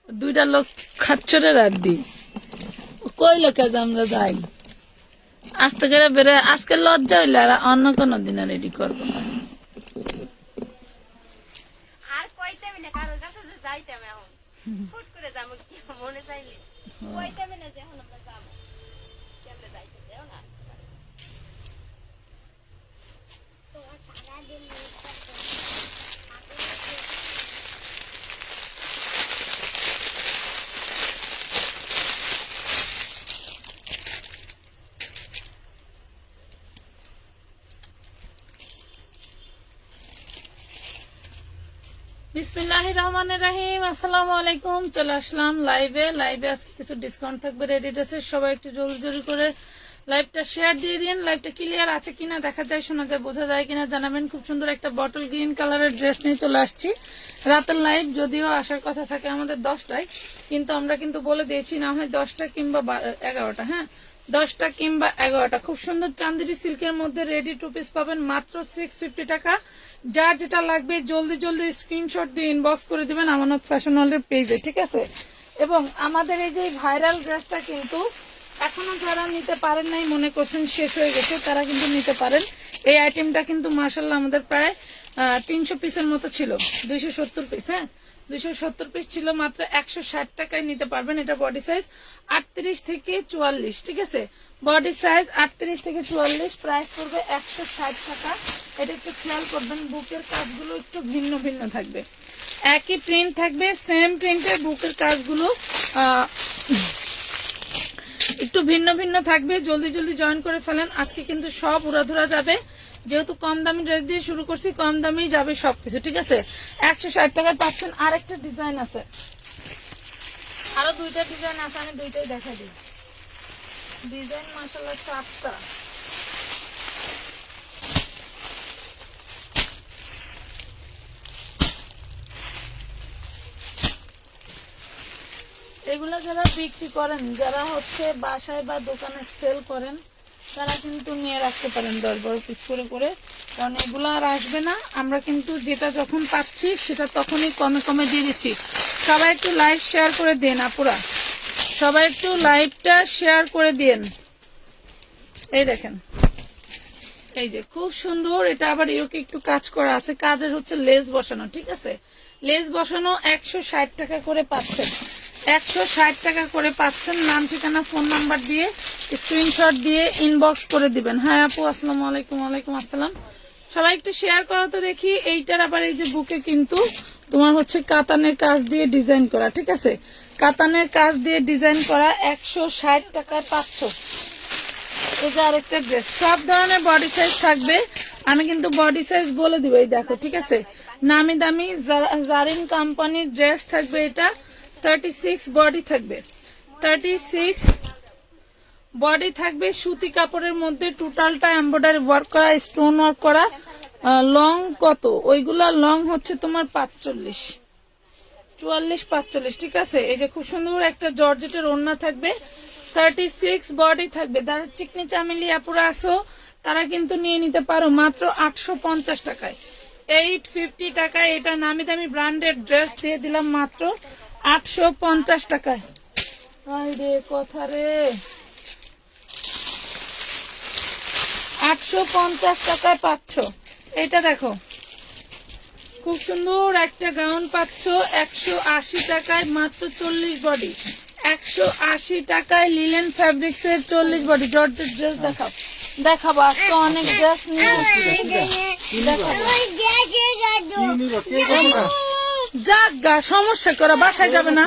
দুইটা লোক খাচ্ছরে রাত দিই কই লোকে যে আমরা যাই আস্তে করে বেরোয়। আজকে লজ্জা হইলে আর অন্য কোনো দিনে রেডি করবো না। আর কইতে মিলে কারোর কাছে যে যাইতাম এখন ফুট করে যাবো কি মনে চাইলে কইতে মিলে যে এখন আমরা যাবো কেমনে যাইতে দেও না তোমার সারা দিন বিসমিল্লাহির রহমানির রহিম। আসসালামু আলাইকুম। চলে আসলাম লাইভে। আজকে কিছু ডিসকাউন্ট থাকবে রেডি ড্রেসের। সবাই একটু জলদি জলদি করে লাইভটা শেয়ার দিয়ে দিন। লাইভটা ক্লিয়ার আছে কিনা, দেখা যায়, শোনা যায়, বোঝা যায় কিনা জানাবেন। খুব সুন্দর একটা বটল গ্রিন কালারের ড্রেস নিয়ে চলে আসছি। রাতের লাইভ যদিও আসার কথা থাকে আমাদের 10টায়, কিন্তু আমরা কিন্তু বলে দিয়েছি না হয় 10টা কিংবা 11টা। হ্যাঁ, 10টা কিংবা 11টা। খুব সুন্দর চান্দেরি সিল্কের মধ্যে রেডি টু পিস পাবেন মাত্র 650 টাকা। যার যেটা লাগবে জলদি জলদি স্ক্রিনশট দিয়ে ইনবক্স করে দিবেন আমানত ফ্যাশন ওয়ার্ল্ডের পেজে, ঠিক আছে? এবং আমাদের এই যে ভাইরাল ড্রেসটা কিন্তু এখনো যারা নিতে পারেন নাই, মনে করছেন শেষ হয়ে গেছে, তারা কিন্তু নিতে পারেন। এই আইটেমটা কিন্তু মাশাআল্লাহ আমাদের প্রায় 300 পিসের মতো ছিল, 270 পিস। হ্যাঁ, 270 পিস ছিল, মাত্র 160 টাকায় নিতে পারবেন। এটা বডি সাইজ 38 থেকে 44, ঠিক আছে? বডি সাইজ 38 থেকে 44, প্রাইস পড়বে 160 টাকা। এটা একটু খেয়াল করবেন, বুকের কাজগুলো একটু ভিন্ন ভিন্ন থাকবে। একই প্রিন্ট থাকবে, সেম প্রিন্টের বুকের কাজগুলো একটু ভিন্ন ভিন্ন থাকবে। জলদি জলদি জয়েন করে ফেলেন। আজকে কিন্তু সব উড়াধুরা যাবে, যেহেতু কম দামি ড্রেস দিয়ে শুরু করছি, কম দামেই যাবে সবকিছু, ঠিক আছে? 160 টাকায় পাচ্ছেন। আরেকটা ডিজাইন আছে, আরো 2টা ডিজাইন আছে, আমি 2টাই দেখা দিই। ডিজাইন মাশাআল্লাহ 4টা। এগুলা যারা বিক্রি করেন, যারা হচ্ছে বাসায় বা দোকানে সেল করেন, তারা কিন্তু নিয়ে রাখতে পারেন 10-12 পিস করে করে, কারণ এগুলো আর আসবে না। আমরা কিন্তু যেটা যখন পাচ্ছি সেটা তখনই কমে কমে দিয়ে দিচ্ছি। সবাই একটু লাইভ শেয়ার করে দেন আপুরা, সবাই একটু লাইভটা শেয়ার করে দিন। এই দেখেন, এই যে খুব সুন্দর। এটা আবার ইউকে একটু কাজ করা আছে, কাজের হচ্ছে লেস বসানো, ঠিক আছে? লেস বসানো 160 টাকা করে পাচ্ছেন। 160 টাকা করে পাচ্ছেন। নাম, ঠিকানা, ফোন নাম্বার দিয়ে স্ক্রিনশট দিয়ে ইনবক্স করে দিবেন। হ্যাঁ আপু, আসসালামু আলাইকুম। ওয়ালাইকুম আসসালাম। সবাই একটু শেয়ার করো তো দেখি। এইটার আবার এই যে বুকে কিন্তু তোমার হচ্ছে কাতানের কাজ দিয়ে ডিজাইন করা, ঠিক আছে? কাতানের কাজ দিয়ে ডিজাইন করা 160 টাকায় পাচ্ছ। এই যে আরেকটা ড্রেস, সব ধরনের বডি সাইজ থাকবে। আমি কিন্তু বডি সাইজ বলে দিব, এই দেখো, ঠিক আছে? নামি দামি জারিন কোম্পানির ড্রেস থাকবে। এটা 36 বডি থাকবে, 36 বডি থাকবে। সুতি কাপড়ের মধ্যে টোটালটা এমব্রয়ডারি ওয়ার্ক করা, স্টোন ওয়ার্ক করা। লং কত? ওইগুলা লং হচ্ছে তোমার 45, 44, 45, ঠিক আছে? এই যে খুব সুন্দর একটা জর্জেটের ওড়না থাকবে, 36 বডি থাকবে। যারা চিকনি চামেলি আপুরা আসো, তারা কিন্তু নিয়ে নিতে পারো মাত্র 850 টাকায়, 850 টাকায়। এটা নামি দামি ব্র্যান্ডেড ড্রেস দিয়ে দিলাম মাত্র 850 টাকায়। রে কথা রে, 850 টাকায় পাচ্ছ। এটা দেখো, খুব সুন্দর একটা গাউন পাচ্ছ 180 টাকায়, মাত্র 40 বডি, 180 টাকায়। লিলেন ফ্যাব্রিক্স এর 40 বডি জর্জেট ড্রেস দেখাও, দেখাবো। আজকে অনেক ড্রেস নিয়ে যাক গা, সমস্যা করা, বাসায় যাবে না।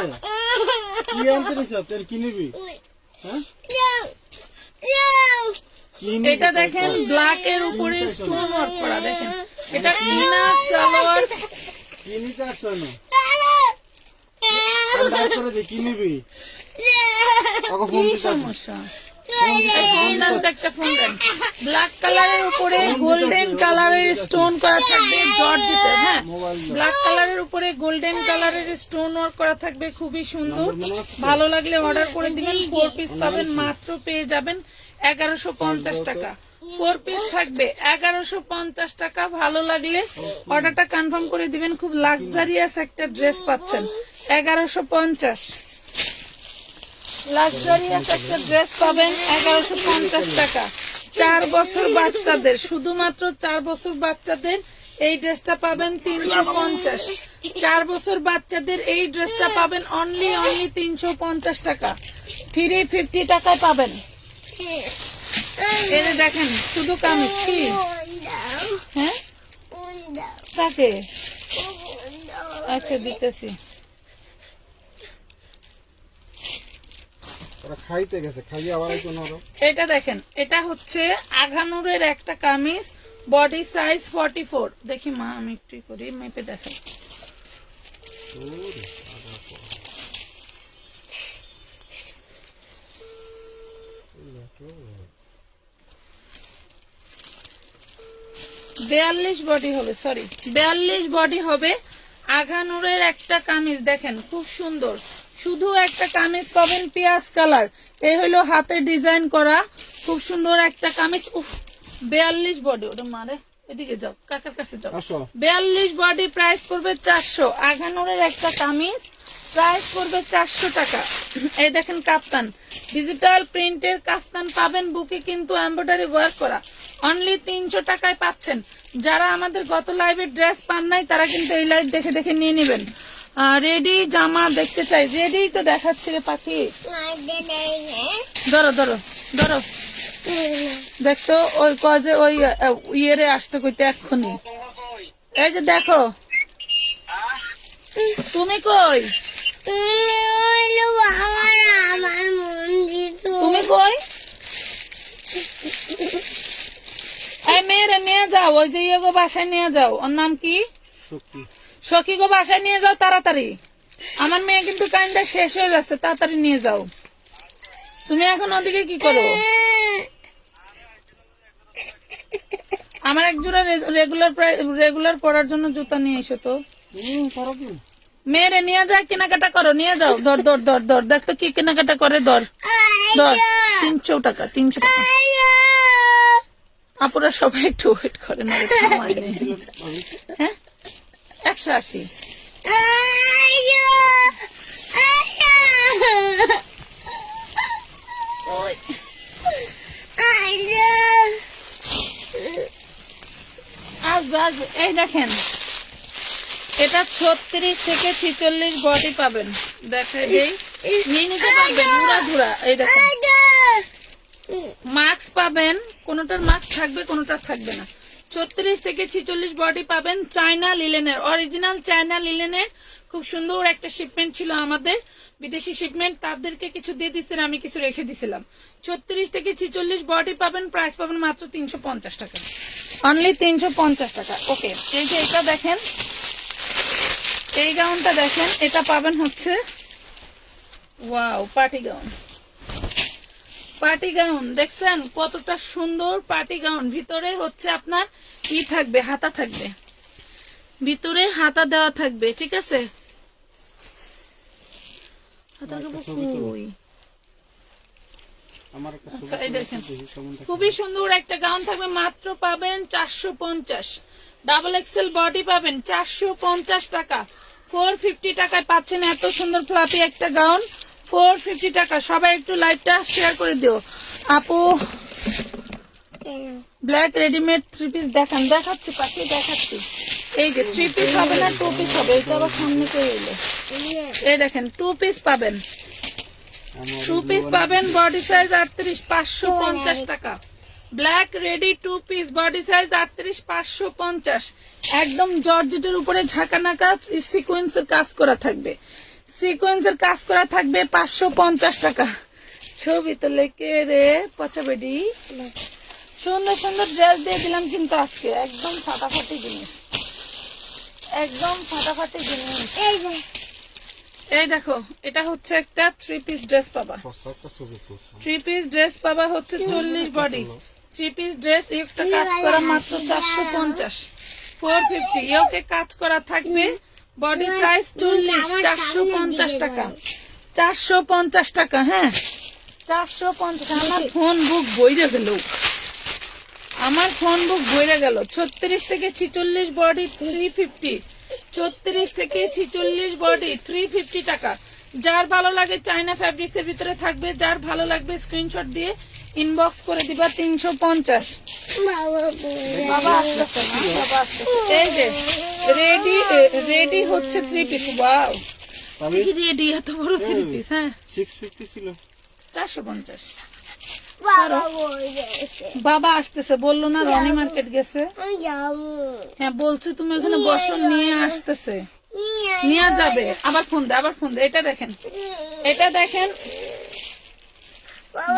এটা দেখেন, ব্ল্যাক এর উপরে স্টোন ওয়ার্ক করা, দেখেন। এটা ইনার সালোয়ার, কি সমস্যা? ব্ল্যাক কালারের উপরে গোল্ডেন কালারের স্টোন করা থাকবে, জর্জেটের। হ্যাঁ, ব্ল্যাক কালারের উপরে গোল্ডেন কালারের স্টোন ওয়ার্ক করা থাকবে, খুবই সুন্দর। ভালো লাগলে অর্ডার করে দিবেন। 4 পিস পাবেন, মাত্র পেয়ে যাবেন 1150 টাকা। 4 পিস থাকবে 1150 টাকা। ভালো লাগলে অর্ডারটা কনফার্ম করে দিবেন। খুব লাক্সারিয়াস একটা ড্রেস পাচ্ছেন 1150। লাক্সারিয়াস একটা ড্রেস পাবেন 1150 টাকা। 4 বছর বাচ্চাদের, শুধুমাত্র 4 বছর বাচ্চাদের এই ড্রেসটা পাবেন 350। 4 বছর বাচ্চাদের এই ড্রেসটা পাবেন অনলি 350 টাকা। 350 টাকায় পাবেন। এই যে দেখেন শুধু কামিজ কি, হ্যাঁ তাকে আচ্ছা দিতেছি। খাইতে গেছে, খাইয়ে আবার এটা দেখেন, এটা হচ্ছে আঘানুরের একটা কামিজ, বডি সাইজ 44। দেখি মা, আমি একটু করি মেপে দেখাই। বিয়াল্লিশ বডি হবে, সরি 42 বডি হবে। আঘানুরের একটা কামিজ দেখেন খুব সুন্দর, শুধু একটা কামিজ পাবেন পিয়াজ কালার। এই হলো হাতে ডিজাইন করা খুব সুন্দর একটা কামিজ। উফ 42 বডি, ওটা মারে এদিকে যাও, কাকার কাছে যাও। 42 বডি, প্রাইস পড়বে 400। আঘানুরের একটা কামিজ, প্রাইস পড়বে 400 টাকা। এই দেখেন কাফতান, ডিজিটাল প্রিন্টের কাফতান পাবেন, বুকে কিন্তু এমব্রয়ডারি ওয়ার্ক করা, অনলি 300 টাকায় পাচ্ছেন। যারা আমাদের গত লাইভে ড্রেস পান নাই তারা কিন্তু এই লাইভ দেখে দেখে নিয়ে নেবেন। রেডি জামা দেখতে চাই, রেডি তো দেখাচ্ছি রে পাখি। ধরো ধরো ধরো, দেখতো ওই কজে ওই ইয়েরে আসতে কইতে এক্ষুনি। এই যে দেখো, তুমি কই, তুমি কই? এই মেয়েরে নিয়ে যাও, ওই যে ইয়ে গো বাসায় নিয়ে যাও। ওর নাম কি? সখী গো, বাসায় নিয়ে যাও তাড়াতাড়ি। আমার মেয়ে কিন্তু কাইন্ডা শেষ হয়ে যাচ্ছে, তাড়াতাড়ি নিয়ে যাও। তুমি এখন ওদিকে কি করো? আমার এক জোড়া রেগুলার পরার জন্য জুতা নিয়ে এসো তো। মেয়েরে নিয়ে যায়, কেনাকাটা করো, নিয়ে যাও। দর দর দর দর, দেখতো কি কেনাকাটা করে। দর দর, 300 টাকা, 300 টাকা। আপুরা সবাই একটু ওয়েট করে না, হ্যাঁ 180। আসবে আসবে। এই দেখেন, এটা 36 থেকে 46 বডি পাবেন। দেখে যেই নিয়ে নিতে পারবেন উড়া ধুরা। এই দেখেন মাস্ক পাবেন, কোনটার মাস্ক থাকবে কোনটা থাকবে না। 36 থেকে 46 বডি পাবেন। চায়না লিলেনের, অরিজিনাল চায়না লিলেনের খুব সুন্দর একটা শিপমেন্ট ছিল আমাদের, বিদেশি শিপমেন্ট। তাদেরকে কিছু দিয়ে দিচ্ছেন, আমি কিছু রেখে দিছিলাম। 36 থেকে 46 বডি পাবেন, প্রাইস পাবেন মাত্র 350 টাকা, অনলি 350 টাকা। ওকে, এই যে এটা দেখেন, এই গাউনটা দেখেন, এটা পাবেন হচ্ছে wow party gown. Party gown দেখছেন কতটা সুন্দর পার্টি গাউন। ভিতরে হচ্ছে আপনার ই থাকবে, হাতা থাকবে, ভিতরে হাতা দেওয়া থাকবে, ঠিক আছে। আচ্ছা এই দেখেন খুবই সুন্দর একটা গাউন থাকবে, মাত্র পাবেন 450। ডাবল এক্সেল বডি পাবেন 450 টাকা। 450 টাকায় পাচ্ছেন এত সুন্দর ফ্লাপি একটা গাউন, 450 টাকা। সবাই একটু লাইভটা শেয়ার করে দিও। আপু ব্ল্যাক রেডিমেড 3 পিস দেখান, দেখাচ্ছি পাখি, দেখাচ্ছি। এই যে 3 পিস হবে না 2 পিস হবে, এটা আবার সামনে করে এলো। এই দেখেন 2 পিস পাবেন, 2 পিস পাবেন, বডি সাইজ 38, 550 টাকা। Black ready 2 piece, body size 38, 550। একদম জর্জেটের উপরে ঝাঁকানা কাজ, সিকোয়েন্সের কাজ করা থাকবে, সিকোয়েন্সের কাজ করা থাকবে, 550 টাকা। ছবি তো লেকে রে পচা বেডি, সুন্দর সুন্দর ড্রেস দিয়ে দিলাম কিন্তু আজকে একদম ফাটাফাটি জিনিস, একদম ফাটাফাটি জিনিস। এই দেখো, এটা হচ্ছে একটা 3 পিস ড্রেস পাবা, 3 পিস ড্রেস পাবা হচ্ছে 40 বডি 3 পিস ড্রেস। একটা কাজ করা মাত্র 450, 450 ইয়োকে কাজ করা থাকবে, বডি সাইজ 40, 450 টাকা, 450 টাকা। হ্যাঁ 450। আমার ফোন বুক বইরে ফেলো, আমার ফোন বুক ভরে গেল। 36 থেকে 46 বডি 350, 36 থেকে 46 বডি 350 টাকা। যার ভালো লাগে চায়না ফ্যাব্রিক্স এর ভিতরে থাকবে, যার ভালো লাগবে স্ক্রিনশট দিয়ে ইনবক্স করে দিবা। 350। বাবা আসতেছে না, বাবা আসতেছে। এই যে রেডি হচ্ছে 3 পিস। ওয়াও, রেডি এত বড় 3 পিস। হ্যাঁ 650 ছিল, 450। বাবা আসতেছে, বললো না রনি মার্কেট গেছে। হ্যাঁ বলছো তুমি ওখানে বসো, নিয়ে আসতেছে, নিয়ে যাবে। আবার ফোন দে, আবার ফোন দে। এটা দেখেন, এটা দেখেন,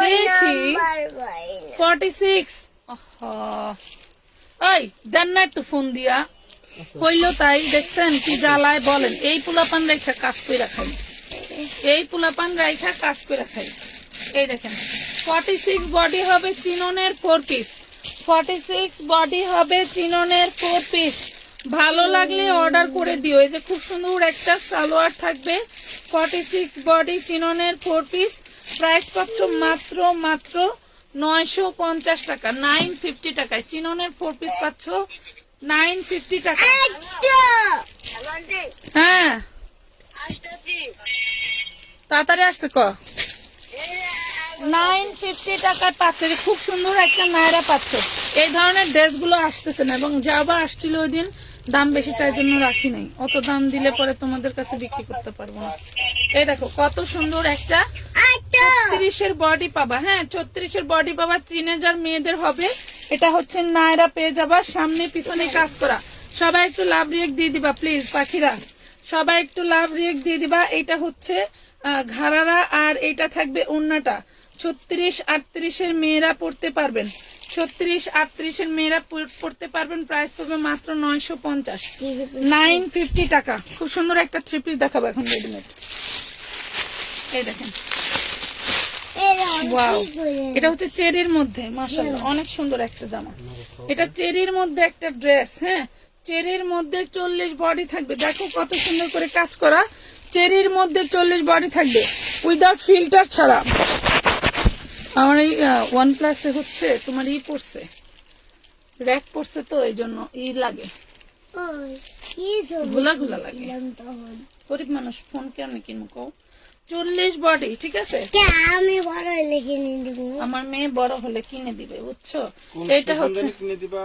দেখি 46। ওই দেন না একটু ফোন দিয়া, কইলো তাই। দেখছেন কি জ্বালায় বলেন। এই পোলাপান রেখা কাজ করে খাই, এই পোলাপান রাইখা কাজ করে খাই। এই দেখেন 46 বডি হবে চিননের 4 পিস, 46 বডি হবে চিননের 4 পিস। ভালো লাগলে অর্ডার করে দিও। এই যে খুব সুন্দর একটা সালোয়ার থাকবে, 46 বডি চিননের 4 পিস। প্রাইস পাচ্ছ মাত্র 950 টাকা, 950 টাকায় চিননের 4 পিস পাচ্ছ 950 টাকা। হ্যাঁ তাড়াতাড়ি আসতে ক। 950 টাকায় পাচ্ছ। খুব সুন্দর একটা নায়রা পাচ্ছ। এই ধরনের ড্রেসগুলো আসতেছে না, এবং যাবা আসছিল ওই দিন, দাম বেশি চাই জন্য রাখি নাই। অত দাম দিলে পরে তোমাদের কাছে বিক্রি করতে পারবো না। এই দেখো কত সুন্দর একটা 36-এর বডি পাবা। হ্যাঁ 36-এর বডি পাবা, টিনেজার মেয়েদের হবে। এটা হচ্ছে নায়রা পেয়ে যাবা, সামনে পিছনে কাজ করা। সবাই একটু লাভ রিয়েক্ট দিয়ে দিবা প্লিজ পাখিরা, সবাই একটু লাভ রিয়েক্ট দিয়ে দিবা। এটা হচ্ছে ঘাড়ারা, আর এটা থাকবে ওড়নাটা। 36-38-এর মেয়েরা পড়তে পারবেন, 36-38-এর মেয়েরা পড়তে পারবেন। প্রাইস পড়বে মাত্র 950, 950 টাকা। খুব সুন্দর একটা 3 পিস দেখাবো এখন রেডিমেড। এই দেখেন, ওয়াও, এটা হচ্ছে চেরির মধ্যে, মাশাআল্লাহ অনেক সুন্দর একটা জামা। এটা চেরির মধ্যে একটা ড্রেস। হ্যাঁ চেরির মধ্যে 40 বডি থাকবে। দেখো কত সুন্দর করে কাজ করা, চেরির মধ্যে 40 বডি থাকবে উইদাউট ফিল্টার ছাড়া। আমার এই OnePlus এ হচ্ছে তোমার পড়ছে, র্যাক পড়ছে, তো এই জন্য লাগে, ঘোলা ঘোলা লাগে। গরিব মানুষ ফোন কেমনে কিনবো কও। 40 বডি, ঠিক আছে। আমি বড় হলে কিনে দিব, আমার মেয়ে বড় হলে কিনে দিবে, বুঝছো। এটা হচ্ছে কিনে দিবা,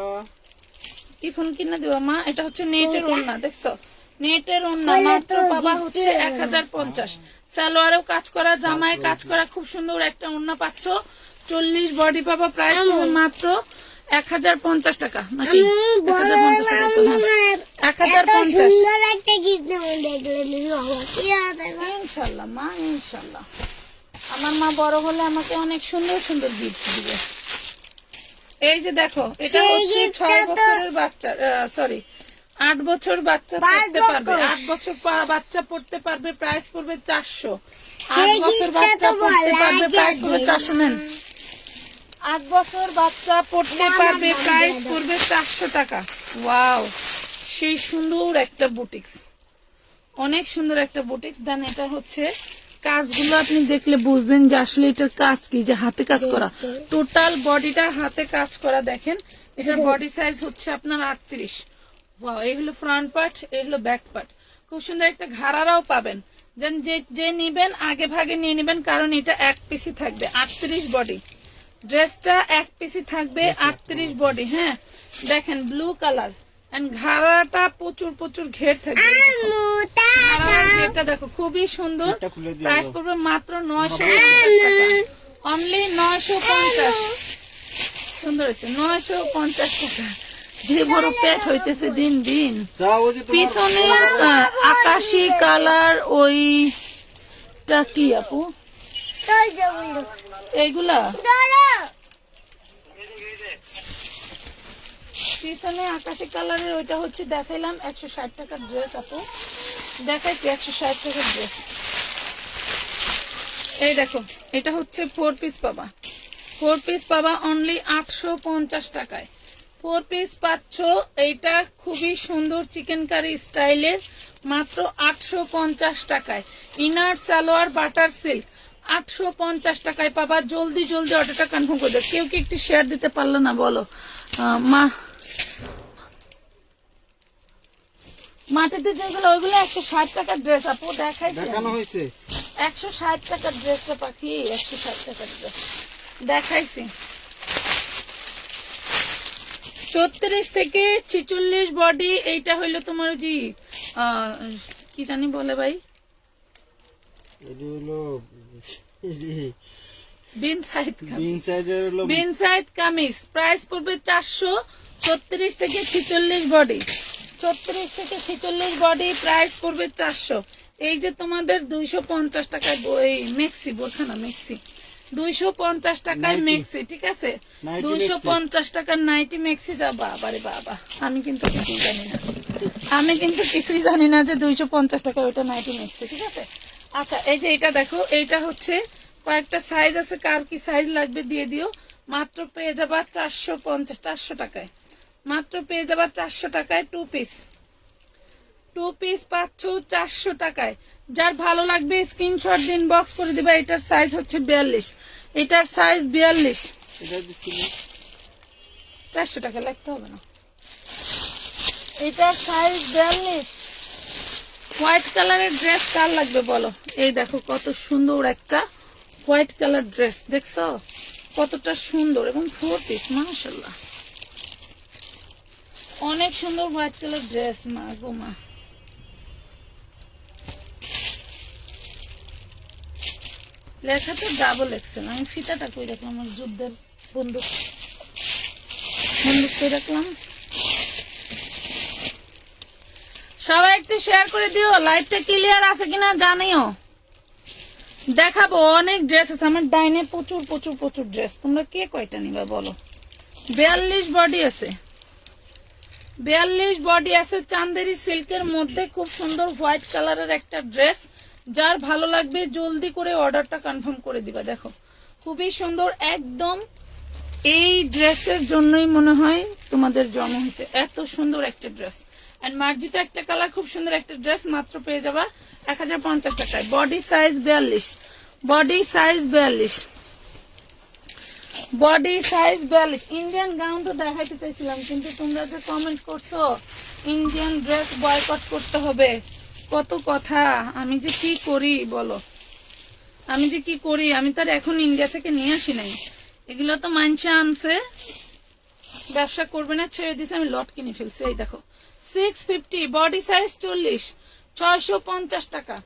কি ফোন কিনে দিবা মা। এটা হচ্ছে নেটের ওড়না, দেখছো নেটের ওড়না। মাত্র পাবা হচ্ছে 1050। সালোয়ারেও কাজ করা, জামায় কাজ করা, খুব সুন্দর একটা ওড়না পাচ্ছ। 40 বডি পাবা, প্রাইস মাত্র 1050 টাকা। নাকি 1050 টাকা তো? হ্যাঁ 1050। ইনশাল্লাহ মা, ইনশাল্লাহ আমার মা বড় হলে আমাকে অনেক সুন্দর সুন্দর গিফট দিবে। এই যে দেখো, এটা হচ্ছে 6 বছরের বাচ্চা, সরি 8 বছর বাচ্চা পড়তে পারবে, 8 বছর বাচ্চা পড়তে পারবে। প্রাইস পড়বে 400। 8 বছর বাচ্চা পড়তে পারবে, প্রাইস পড়বে 400। নেন, 8 বছর বাচ্চা পড়তে পারবে, প্রাইস পড়বে 400 টাকা। ওয়াও, সেই সুন্দর একটা বুটিক্স, অনেক সুন্দর একটা বুটিক্স। দেন এটা হচ্ছে কাজগুলো আপনি দেখলে বুঝবেন যে আসলে এটার কাজ কি, যে হাতে কাজ করা, টোটাল বডিটা হাতে কাজ করা। দেখেন এটার বডি সাইজ হচ্ছে আপনার 38। ওয়াও, এই হলো ফ্রন্ট পার্ট, এই হলো ব্যাক পার্ট। খুব সুন্দর একটা ঘাড়ারাও পাবেন। যে নিবেন আগে ভাগে নিয়ে নেবেন, কারণ এটা 1 পিসই থাকবে। 38 বডি, ড্রেসটা 1 পিসই থাকবে, 38 বডি। হ্যাঁ দেখেন ব্লু কালার, এন্ড ঘাড়াটা প্রচুর প্রচুর ঘের থাকবে। ঘাড়ার ঘেরটা দেখো খুবই সুন্দর। প্রাইস পড়বে মাত্র 950 টাকা, অনলি 950। সুন্দর হয়েছে, 950 টাকা। যে বড় পেট হইতেছে দিন দিন। পিছনে আকাশি কালার, ওইটা কি আপু এইগুলা? পিছনে আকাশি কালারের ওইটা হচ্ছে দেখাইলাম 160 টাকার ড্রেস আপু, দেখাইছি 160 টাকার ড্রেস। এই দেখো এটা হচ্ছে 4 পিস পাবা, 4 পিস পাবা অনলি 850 টাকায়। 4 পিস পাচ্ছ, এইটা খুবই সুন্দর চিকেন কারি স্টাইলের, মাত্র 850 টাকায়। ইনার সালোয়ার বাটার সিল্ক 850 টাকায় পাবা। জলদি জলদি অর্ডারটা কনফার্ম করে দাও। কেউ কি একটু শেয়ার দিতে পারলো না বলো? মাটিতে যেগুলো ওইগুলো 160 টাকার ড্রেস আপু দেখাইছি দেখানো হয়েছে 160 টাকার ড্রেস পাখি 160 টাকার ড্রেস দেখাইছি 34 থেকে 46 বডি। এইটা হইলো তোমার জি কি জানি বলে ভাই এটি হলো বিন সাইড বিন সাইজের হলো বিন সাইড কামিজ প্রাইস পড়বে 436 থেকে 46 বডি 34 থেকে 46 বডি প্রাইস পড়বে 400। এই যে তোমাদের 250 টাকায় এই মেক্সি বোরখা না মেক্সি 250 টাকায় মেক্সি ঠিক আছে 250 টাকার নাইটি মেক্সি যা বাবারে বাবা আমি কিন্তু কিছুই জানি না যে 250 টাকা ওটা নাইটি মেক্সি ঠিক আছে। আচ্ছা এই যে এটা দেখো এইটা হচ্ছে কয়েকটা সাইজ আছে কার কি সাইজ লাগবে দিয়ে দিও মাত্র পেয়ে যাবা 450 টাকায় মাত্র পেয়ে যাবা 400 টাকায় টু পিস পাচ্ছ 400 টাকায়। যার ভালো লাগবে স্ক্রিনশট দিন বক্স করে দিবা। এটার সাইজ হচ্ছে 42 এটার সাইজ 42 এটা দিছিল 400 টাকা লাগতে হবে না এটার সাইজ 42। হোয়াইট কালারের ড্রেস কার লাগবে বলো এই দেখো কত সুন্দর একটা হোয়াইট কালার ড্রেস দেখছো কতটা সুন্দর এবং 4 পিস মাশাআল্লাহ অনেক সুন্দর হোয়াইট কালার ড্রেস মা গো মা লেখা তো ডাবল এক্সেল আমি ফিতাটা কই রাখলাম আমার যুদ্ধের বন্দুক কই রাখলাম। সবাই একটু শেয়ার করে দিও লাইভটা ক্লিয়ার আছে কিনা জানিও দেখাবো অনেক ড্রেস আছে আমার ডাইনে প্রচুর প্রচুর প্রচুর ড্রেস তোমরা কে কয়টা নিবা বলো 42 বডি আছে 42 বডি আছে চান্দেরি সিল্কের মধ্যে খুব সুন্দর হোয়াইট কালারের একটা ড্রেস যার ভালো লাগবে জলদি করে অর্ডারটা কনফার্ম করে দিবা। দেখো খুবই সুন্দর একদম এই ড্রেসের জন্যই মনে হয় তোমাদের জন্ম হয়েছে এত সুন্দর একটা ড্রেস এন্ড মার্জিত একটা কালার খুব সুন্দর একটা ড্রেস মাত্র পেয়ে যাবা 1050 টাকায় body size 42 body size 42 body size 42 Indian gown তো দেখাইতে চাইছিলাম কিন্তু তোমরা যে কমেন্ট করছো ইন্ডিয়ান ড্রেস বয়কট করতে হবে কত কথা আমি যে কি করি বলো আমি যে কি করি আমি তার এখন ইন্ডিয়া থেকে নিয়ে আসি নাই এগুলো তো মানছে আনছে ব্যবসা করবে না ছেড়ে দিছে আমি লট কিনে ফেলছি। এই দেখো 650 বডি সাইজ 40 650 টাকা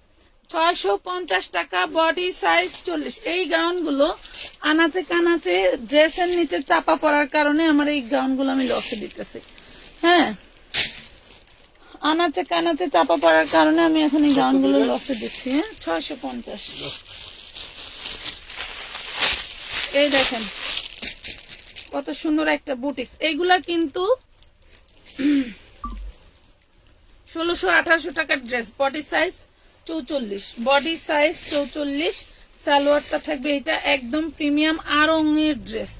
650 টাকা বডি সাইজ 40। এই গাউন গুলো আনাচে কানাচে ড্রেসের নিচে চাপা পড়ার কারণে আমার এই গাউন গুলো আমি লসে দিতেছি হ্যাঁ আনাচে কানাচে চাপা পড়ার কারণে আমি এখন এই গাউন গুলো লসে দিচ্ছি হ্যাঁ 650। এই দেখেন কত সুন্দর একটা বুটিক্স এইগুলা কিন্তু 1600-1800 টাকার dress body size 44 body size 44 সালোয়ারটা থাকবে এটা একদম প্রিমিয়াম আরঙের ড্রেস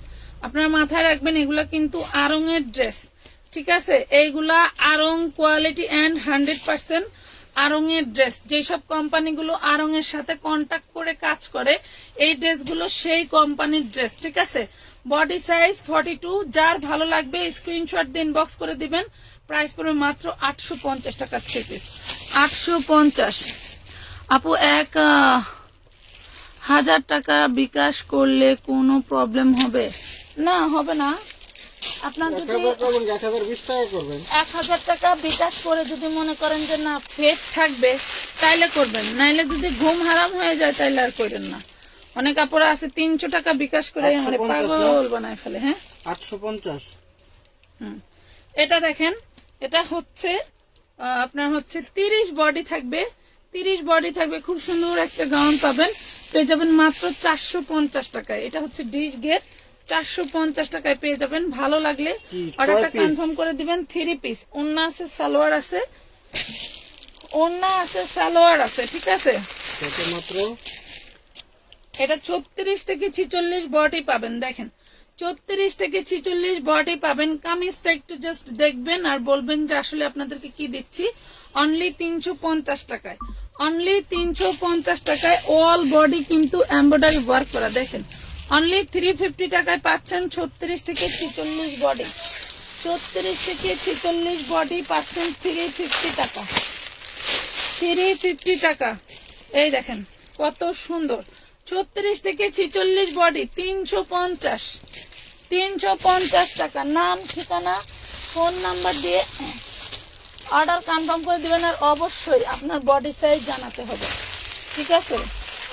আপনারা মাথায় রাখবেন এগুলা কিন্তু আরঙের ড্রেস ঠিক আছে এইগুলা আরং কোয়ালিটি এন্ড 100% আরঙের ড্রেস যেসব কোম্পানিগুলো আরঙের সাথে কন্টাক্ট করে কাজ করে এই ড্রেসগুলো সেই কোম্পানির ড্রেস ঠিক আছে। বডি সাইজ 42 যার ভালো লাগবে স্ক্রিনশট দিয়ে ইনবক্স করে দিবেন প্রাইস পড়বে মাত্র 850 টাকা 3 পিস 850। আপু 1000 টাকা বিকাশ করলে কোনো প্রবলেম হবে না হবে না আপনার যদি 1020 টাকা করবেন 1000 টাকা বিকাশ করে যদি মনে করেন যে না ফেক থাকবে তাইলে করবেন নাইলে যদি ঘুম হারাম হয়ে যায় তাইলে আর করেন না। অনেক আপুরা আছে 300 টাকা বিকাশ করে আমার পাগল বানায় ফেলে হ্যাঁ 850। এটা দেখেন এটা হচ্ছে আপনার হচ্ছে 30 বডি থাকবে 30 বডি থাকবে খুব সুন্দর একটা গাউন পাবেন পেয়ে যাবেন মাত্র 450 টাকায়। এটা হচ্ছে ডিশ গেট 450 টাকায় পেয়ে যাবেন ভালো লাগলে অর্ডারটা কনফার্ম করে দিবেন 3 পিস ওন্না আছে সালোয়ার আছে ওন্না আছে সালোয়ার আছে ঠিক আছে কত মাত্র এটা 36 থেকে 46 বডি পাবেন দেখেন 34 থেকে 46 বডি পাবেন কামিজটা একটু জাস্ট দেখবেন আর বলবেন যে আসলে আপনাদেরকে কি দিচ্ছি অনলি 350 টাকায় অনলি 350 টাকায় অল বডি কিন্তু এমব্রয়ডারি ওয়ার্ক করা দেখেন অনলি 350 টাকায় পাচ্ছেন 36 থেকে 46 বডি 34 থেকে 46 বডি পাচ্ছেন 350 টাকা, 350 টাকা। এই দেখেন কত সুন্দর, 34 থেকে 46 বডি 350, 350 টাকা। নাম, ঠিকানা, ফোন নাম্বার দিয়ে অর্ডার কনফার্ম করে দিবেন। আর অবশ্যই আপনার বডি সাইজ জানাতে হবে, ঠিক আছে?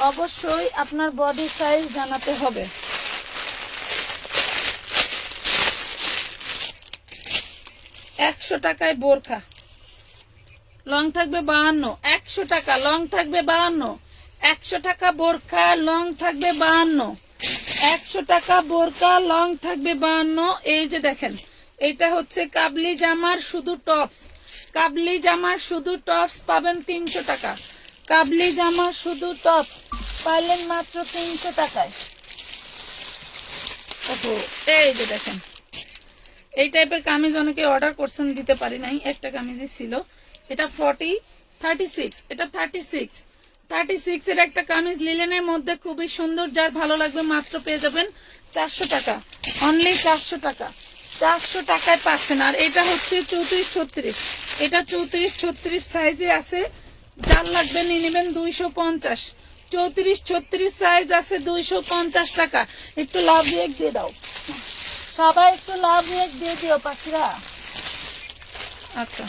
অবশ্যই আপনার বডি সাইজ জানাতে হবে। 100 টাকায় বোরখা, লং থাকবে 52, 100 টাকা, লং থাকবে 52, 100 টাকা বোরখা, লং থাকবে 52, 100 টাকা বোরখা, লং থাকবে 52। এই যে দেখেন, এটা হচ্ছে কাবলি জামার শুধু টপস, কাবলি জামার শুধু টপস পাবেন 300 টাকা, কাবলি জামার শুধু টপস পাইলেন মাত্র 300 টাকায়। ওহো, এই যে দেখেন, এই টাইপের কামিজ অনেকে অর্ডার করছেন, দিতে পারি নাই, একটা কামিজই ছিল। এটা 36, এটা 36 এর একটা কামিজ লিলেনের মধ্যে খুবই সুন্দর, যার ভালো লাগবে মাত্র পেয়ে যাবেন 400 টাকা, অনলি 400 টাকা, 400 টাকায় পাচ্ছেন। আর এটা হচ্ছে 34-36, এটা 34-36 সাইজে আছে, যার লাগবে নিয়ে নেবেন 250, 34-36 সাইজ আছে 250 টাকা। একটু লাভ রিয়েক্ট দিয়ে দাও সবাই, একটু লাভ রিয়েক্ট দিয়ে দিও পাখিরা। আচ্ছা,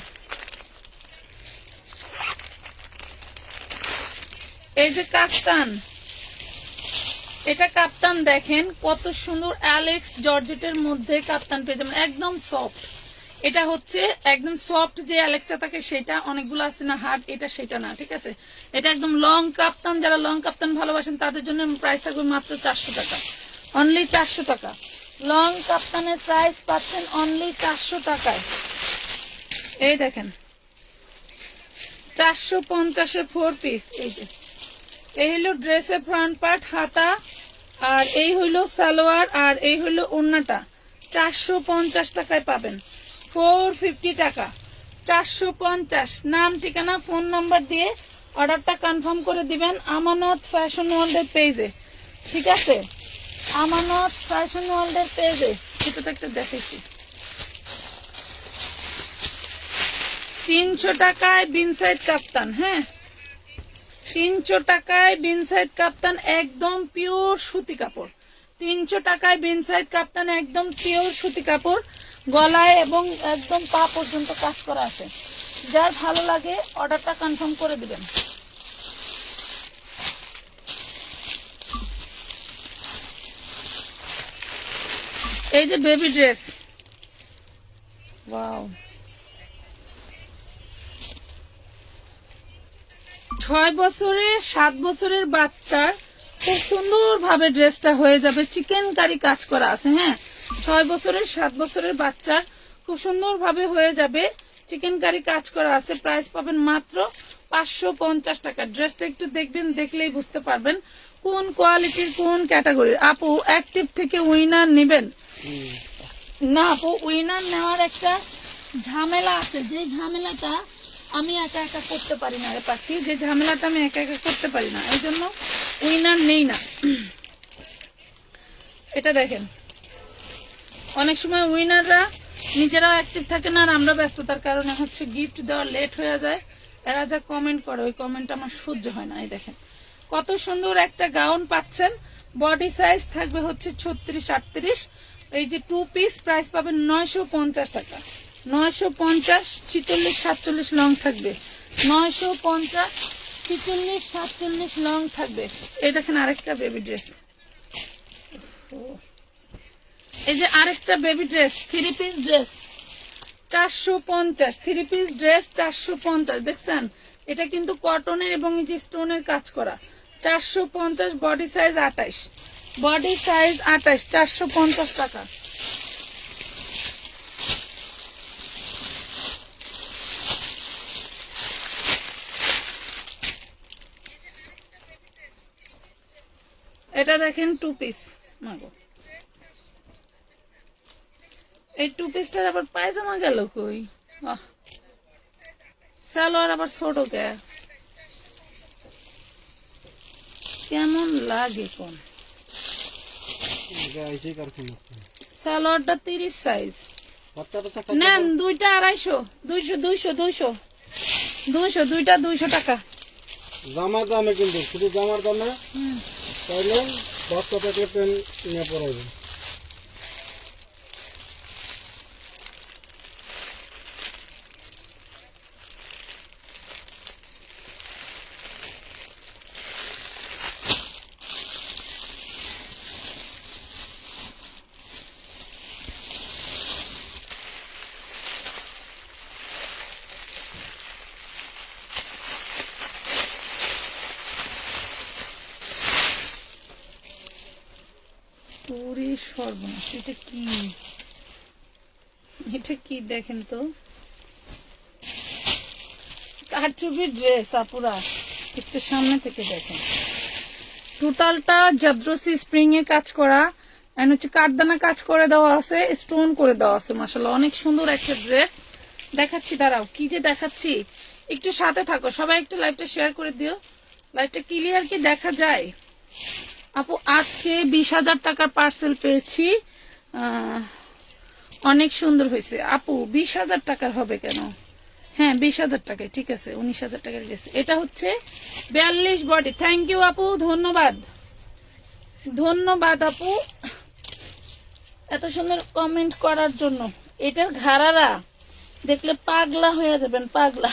এই যে কাপ্তান, এটা কাপ্তান দেখেন কত সুন্দর, অ্যালেক্স জর্জেটের মধ্যে কাপ্তান পেয়ে যাবেন, একদম সফট। এটা হচ্ছে একদম সফট, যে অ্যালেক্সটা থাকে সেটা, অনেকগুলো আছে না হার্ড, এটা সেটা না, ঠিক আছে? এটা একদম লং কাপ্তান, যারা লং কাপ্তান ভালোবাসেন তাদের জন্য প্রাইস থাকবে মাত্র 400 টাকা, অনলি 400 টাকা। লং কাপ্তানের প্রাইস পাচ্ছেন অনলি 400 টাকায়। এই দেখেন 450-এ 4 পিস। এই যে এই হলো ড্রেসের ফ্রন্ট পার্ট, হাতা, আর এই হইলো সালোয়ার, আর এই হইলো ওড়নাটা। 450 টাকায় পাবেন, 450 টাকা, 450। নাম, ঠিকানা, ফোন নাম্বার দিয়ে অর্ডারটা কনফার্ম করে দিবেন আমানত ফ্যাশন ওয়ার্ল্ডের পেজে, ঠিক আছে? আমানত ফ্যাশন ওয়ার্ল্ডের পেজে। এটা তো একটা দেখেছি। 300 টাকায় বিনসাইড কাপ্তান, হ্যাঁ 300 টাকায় বিনসাইড কাপ্তান, একদম পিওর সুতি কাপড়। 300 টাকায় বিনসাইড কাপ্তান, একদম পিওর সুতি কাপড়, গলায় এবং একদম পা পর্যন্ত কাজ করা আছে। যার ভালো লাগে অর্ডারটা কনফার্ম করে দিবেন। এই যে বেবি ড্রেস, ওয়াও, 6 বছরের 7 বছরের বাচ্চার খুব সুন্দর ভাবে ড্রেসটা হয়ে যাবে, চিকেন কারি কাজ করা আছে, হ্যাঁ 6 বছরের 7 বছরের বাচ্চার খুব সুন্দর ভাবে হয়ে যাবে, চিকেন কারি কাজ করা আছে। প্রাইস পাবেন মাত্র 550 টাকা। ড্রেসটা একটু দেখবেন, দেখলেই বুঝতে পারবেন কোন কোয়ালিটির, কোন ক্যাটাগরির। আপু অ্যাক্টিভ থেকে উইনার নেবেন না? আপু উইনার নেওয়ার একটা ঝামেলা আছে, যে ঝামেলাটা আমি একা একা করতে পারি না রে পাখি, যে ঝামেলাটা আমি একা একা করতে পারি না, এই জন্য উইনার নেই না। এটা দেখেন, অনেক সময় উইনাররা নিজেরাও অ্যাক্টিভ থাকে না, আর আমরা ব্যস্ততার কারণে হচ্ছে গিফট দেওয়া লেট হয়ে যায়। এরা যা কমেন্ট করে, ওই কমেন্ট আমার সহ্য হয় না। এই দেখেন কত সুন্দর একটা গাউন পাচ্ছেন, বডি সাইজ থাকবে হচ্ছে 36-38। এই যে 2 পিস, প্রাইস পাবেন 950 টাকা, 950, 46-47 লং থাকবে, 950, 46-47 লং থাকবে। এই দেখেন আরেকটা বেবি ড্রেস, এই যে আরেকটা baby dress, 3 piece dress 450, 3 piece dress 450। দেখছেন এটা কিন্তু কটনের এবং এই যে স্টোনের কাজ করা। 450, বডি সাইজ 28, বডি সাইজ 28, 450 টাকা। এটা দেখেন 2 পিস, মাগো এই 2 পিসটার আবার পায়জামা গেল কই? সালোয়ার আবার ছোট কে, কেমন লাগে কোন? এটা আইছে কারখানা। সালোয়ারটা 30 সাইজ, বাচ্চাটা টাকা নেন দুইটা 250, 200 দুইটা 200 টাকা। জামার দামে কিন্তু শুধু জামার দামে তাইলে বাচ্চা প্যাকেট নিয়ে পড়াইবেন। পুরি সর্বনাশ, এটা কি, এটা কি দেখেন তো, কারচুপির ড্রেস আপুরা, একটু সামনে থেকে দেখেন। টোটালটা জাদ্রসি স্প্রিং এ কাজ করা, এন্ড হচ্ছে কাঠদানা কাজ করে দেওয়া আছে, স্টোন করে দেওয়া আছে। মাশাআল্লাহ অনেক সুন্দর একটা ড্রেস। দেখাচ্ছি, দাঁড়াও কি যে দেখাচ্ছি, একটু সাথে থাকো সবাই, একটু লাইভটা শেয়ার করে দিও। লাইভটা ক্লিয়ার কি দেখা যায় আপু? আজকে 20,000 টাকার পার্সেল পেয়েছি, অনেক সুন্দর হয়েছে আপু। 20,000 টাকার হবে কেন? হ্যাঁ 20,000 টাকায়, ঠিক আছে 19,000 টাকার গেছে। এটা হচ্ছে 42 বডি। থ্যাংক ইউ আপু, ধন্যবাদ ধন্যবাদ আপু এত সুন্দর কমেন্ট করার জন্য। এটার ঘাড়ারা দেখলে পাগলা হয়ে যাবেন, পাগলা।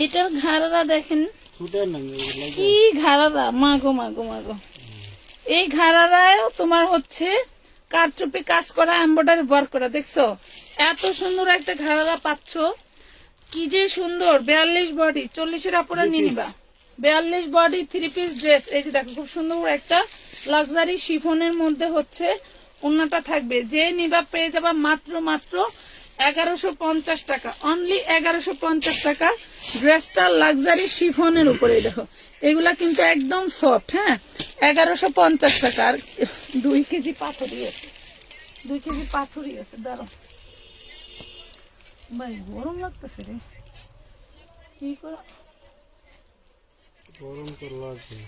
এটার ঘাড়ারা দেখেন ছুটে না কি ঘাড়ারা, মাগো মাগো মাগো। এই ঘাড়ারাও তোমার হচ্ছে কারচুপি কাজ করা, এমব্রয়ডারি ওয়ার্ক করা। দেখছো এত সুন্দর একটা ঘাড়ারা পাচ্ছ, কি যে সুন্দর। 42 বডি, 40-এর আপুরা নিয়ে নিবা। 42 বডি 3 পিস ড্রেস। এই যে দেখো খুব সুন্দর একটা লাক্সারি শিফনের মধ্যে হচ্ছে ওন্নাটা থাকবে। যে নিবা পেয়ে যাবা মাত্র 1150 টাকা, অনলি 1150 টাকা। ড্রেসটা লাক্সারি শিফনের উপরে দেখো, এগুলা কিন্তু একদম সফট। হ্যাঁ 1150 টাকা। আর 2 কেজি পাথরই আছে, 2 কেজি পাথরই আছে। দাঁড়াও ভাই, গরম লাগতেছে রে, কি করা গরম তো লাগবে।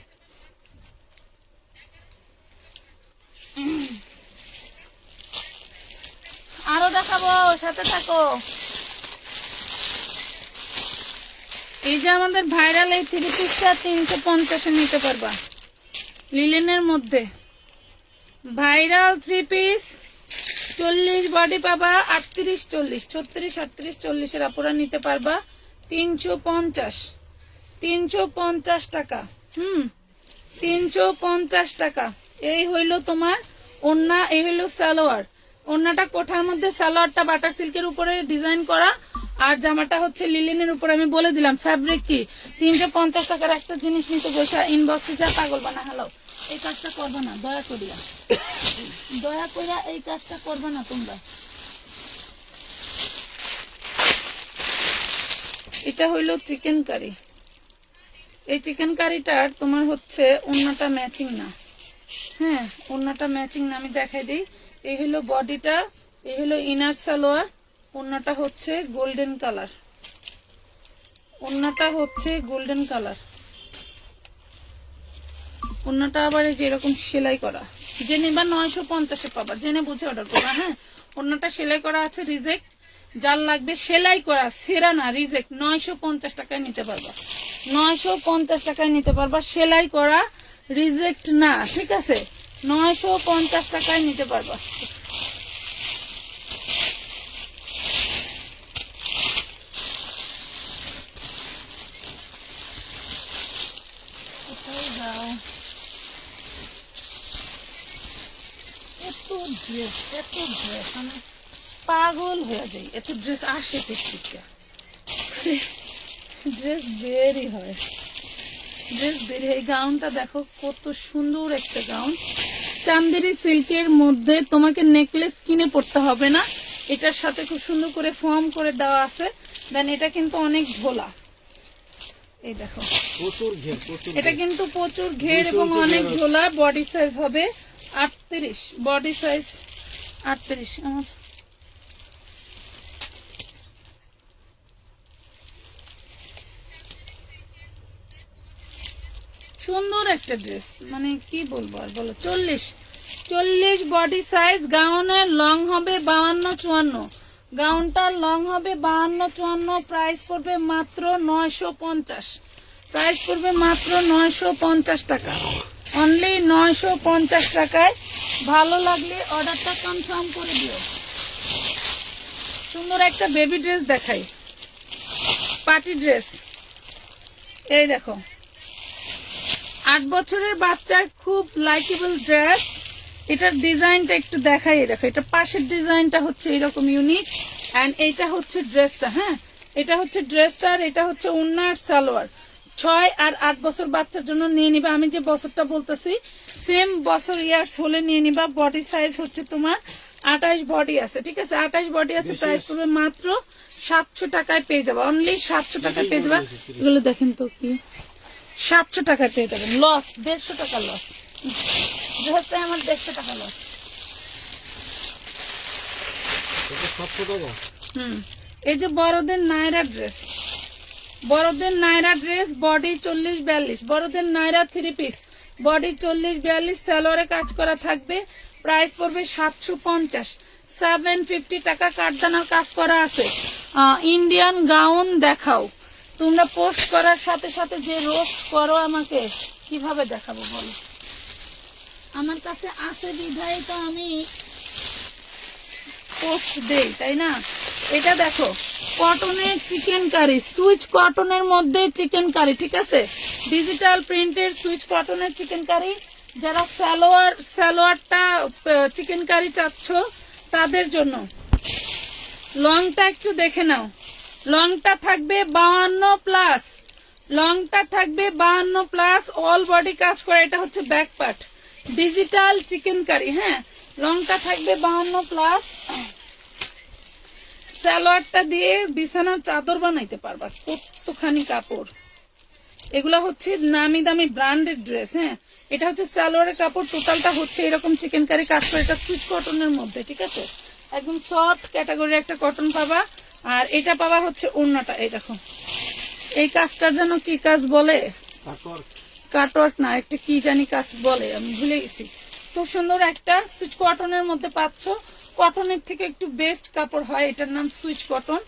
আরো দেখাবো, সাথে থাকো। এই যে আমাদের ভাইরাল এই 3 পিসটা 350-এ নিতে পারবা, লিলেনের মধ্যে ভাইরাল 3 পিস। 40 বডি পাবা, 38, 40, 36, 38, 40-এর আপুরা নিতে পারবা 350 টাকা। 350 টাকা। এই হইলো তোমার ওন্না, এই হইলো সালোয়ার। ওন্নাটা কোঠার মধ্যে, সালোয়ারটা বাটার সিল্কের উপরে ডিজাইন করা, আর জামাটা হচ্ছে লিলেনের উপর। আমি বলে দিলাম ফ্যাব্রিক কি। 350 টাকার একটা জিনিস নিতে বসে ইনবক্সে যা পাগল বানা। হ্যালো, এই কাজটা করবে না দয়া করিয়া, দয়া করিয়া এই কাজটা করবে না তোমরা। এটা হইলো চিকেন কারি। এই চিকেন কারিটার তোমার হচ্ছে ওন্নাটা ম্যাচিং না। হ্যাঁ ওন্নাটা ম্যাচিং না, আমি দেখাই দিই। এই হলো বডিটা, এই হলো ইনার সালোয়ার, ওন্নাটা হচ্ছে গোল্ডেন কালার, ওন্নাটা হচ্ছে গোল্ডেন কালার। ওন্নাটা আবার এই যে এরকম সেলাই করা। জেনে বা 950-এ পাবা, জেনে বুঝে অর্ডার করবা। হ্যাঁ ওন্নাটা সেলাই করা আছে, রিজেক্ট যার লাগবে সেলাই করা, সেরা না রিজেক্ট, 950 টাকায় নিতে পারবা, 950 টাকায় নিতে পারবা। সেলাই করা, রিজেক্ট না, ঠিক আছে 950 টাকায় নিতে পারবা। কোথায় যাও? এত ড্রেস আমি পাগল হয়ে যাই। এত ড্রেস আসে থেকে, ড্রেস বেরই হয়, ড্রেস বের। এই গাউনটা দেখো কত সুন্দর একটা গাউন, চান্দেরি সিল্কের মধ্যে। তোমাকে নেকলেস কিনে পড়তে হবে না, এটার সাথে খুব সুন্দর করে ফর্ম করে দেওয়া আছে। দেন এটা কিন্তু অনেক ঝোলা, এই দেখো প্রচুর ঘের, প্রচুর এটা কিন্তু প্রচুর ঘের এবং অনেক ঝোলা। বডি সাইজ হবে 38, বডি সাইজ 38। আমার সুন্দর একটা ড্রেস, মানে কি বলবো আর বলো। 40 40 বডি সাইজ, গাউনের লং হবে 52-54, গাউনটার লং হবে 52-54, প্রাইস পড়বে মাত্র 950, প্রাইস পড়বে মাত্র 950 টাকা, অনলি 950 টাকায়। ভালো লাগলে অর্ডারটা কনফার্ম করে দিও। সুন্দর একটা বেবি ড্রেস দেখাই, পার্টি ড্রেস। এই দেখো 8 বছরের বাচ্চার খুব লাইকেবল ড্রেস। এটার ডিজাইনটা একটু দেখাই, দেখো এটা পাশের ডিজাইনটা হচ্ছে এরকম ইউনিক, এন্ড এইটা হচ্ছে ড্রেসটা। হ্যাঁ, এটা হচ্ছে ড্রেসটা, আর এটা হচ্ছে ওড়না আর সালোয়ার। 6 আর 8 বছর বাচ্চার জন্য নিয়ে নিবা। আমি যে বছরটা বলতেছি সেম বছর ইয়ার্স হলে নিয়ে নিবা। বডি সাইজ হচ্ছে তোমার 28 বডি আছে, ঠিক আছে, 28 বডি আছে। প্রাইস পড়বে মাত্র 700 টাকায় পেয়ে যাবা, অনলি 700 টাকায় পেয়ে যাবা। এগুলো দেখেন তো কি 700 টাকায় পেয়ে যাবেন, লস 150 টাকা লস। ড্রেসটা আমার 150 টাকা লস। 700 টাকা। এই যে বড়দের নায়রা ড্রেস, বড়দের নায়রা ড্রেস, বডি 40-42, বড়দের নায়রা 3 পিস, বডি 40-42, সালোয়ারে কাজ করা থাকবে। প্রাইস পড়বে 750, 750 টাকা। কাঠদানার কাজ করা আছে। ইন্ডিয়ান গাউন দেখাও। তোমরা পোস্ট করার সাথে সাথে যে রোস্ট করো আমাকে, কিভাবে দেখাবো বলো? আমার কাছে আছে বিধায় তো আমি পোস্ট দেই, তাই না? এটা দেখো কটনের চিকেন কারি, সুইচ কটনের মধ্যে চিকেন কারি, ঠিক আছে, ডিজিটাল প্রিন্টের সুইচ কটনের চিকেন কারি। যারা সালোয়ারটা চিকেন কারি চাচ্ছ তাদের জন্য। লংটা একটু দেখে নাও, লংটা থাকবে 52+, লংটা থাকবে 52+, অল বডি কাজ করে। এটা হচ্ছে back part, digital chicken curry. হ্যাঁ, লংটা থাকবে 52+, সালোয়ারটা দিয়ে বিছানার চাদর বানাইতে পারবা, কতখানি কাপড়। এগুলা হচ্ছে নামি দামি ব্র্যান্ডেড ড্রেস। হ্যাঁ, এটা হচ্ছে সালোয়ারের কাপড়, টোটালটা হচ্ছে এরকম চিকেন কারি কাজ করে। এটা সুইচ কটনের মধ্যে, ঠিক আছে, একদম সফট ক্যাটাগরির একটা কটন পাবা। আর এটা পাবা হচ্ছে ওড়নাটা। এই দেখো এই কাজটার জন্য কি কাজ বলে, কাটওয়ার্ক না, একটা কি জানি কাজ বলে, আমি ভুলে গেছি। খুব সুন্দর একটা সুইচ কটনের মধ্যে পাচ্ছ। কটনের থেকে একটু বেস্ট কাপড় হয়, এটার নাম সুইচ কটন।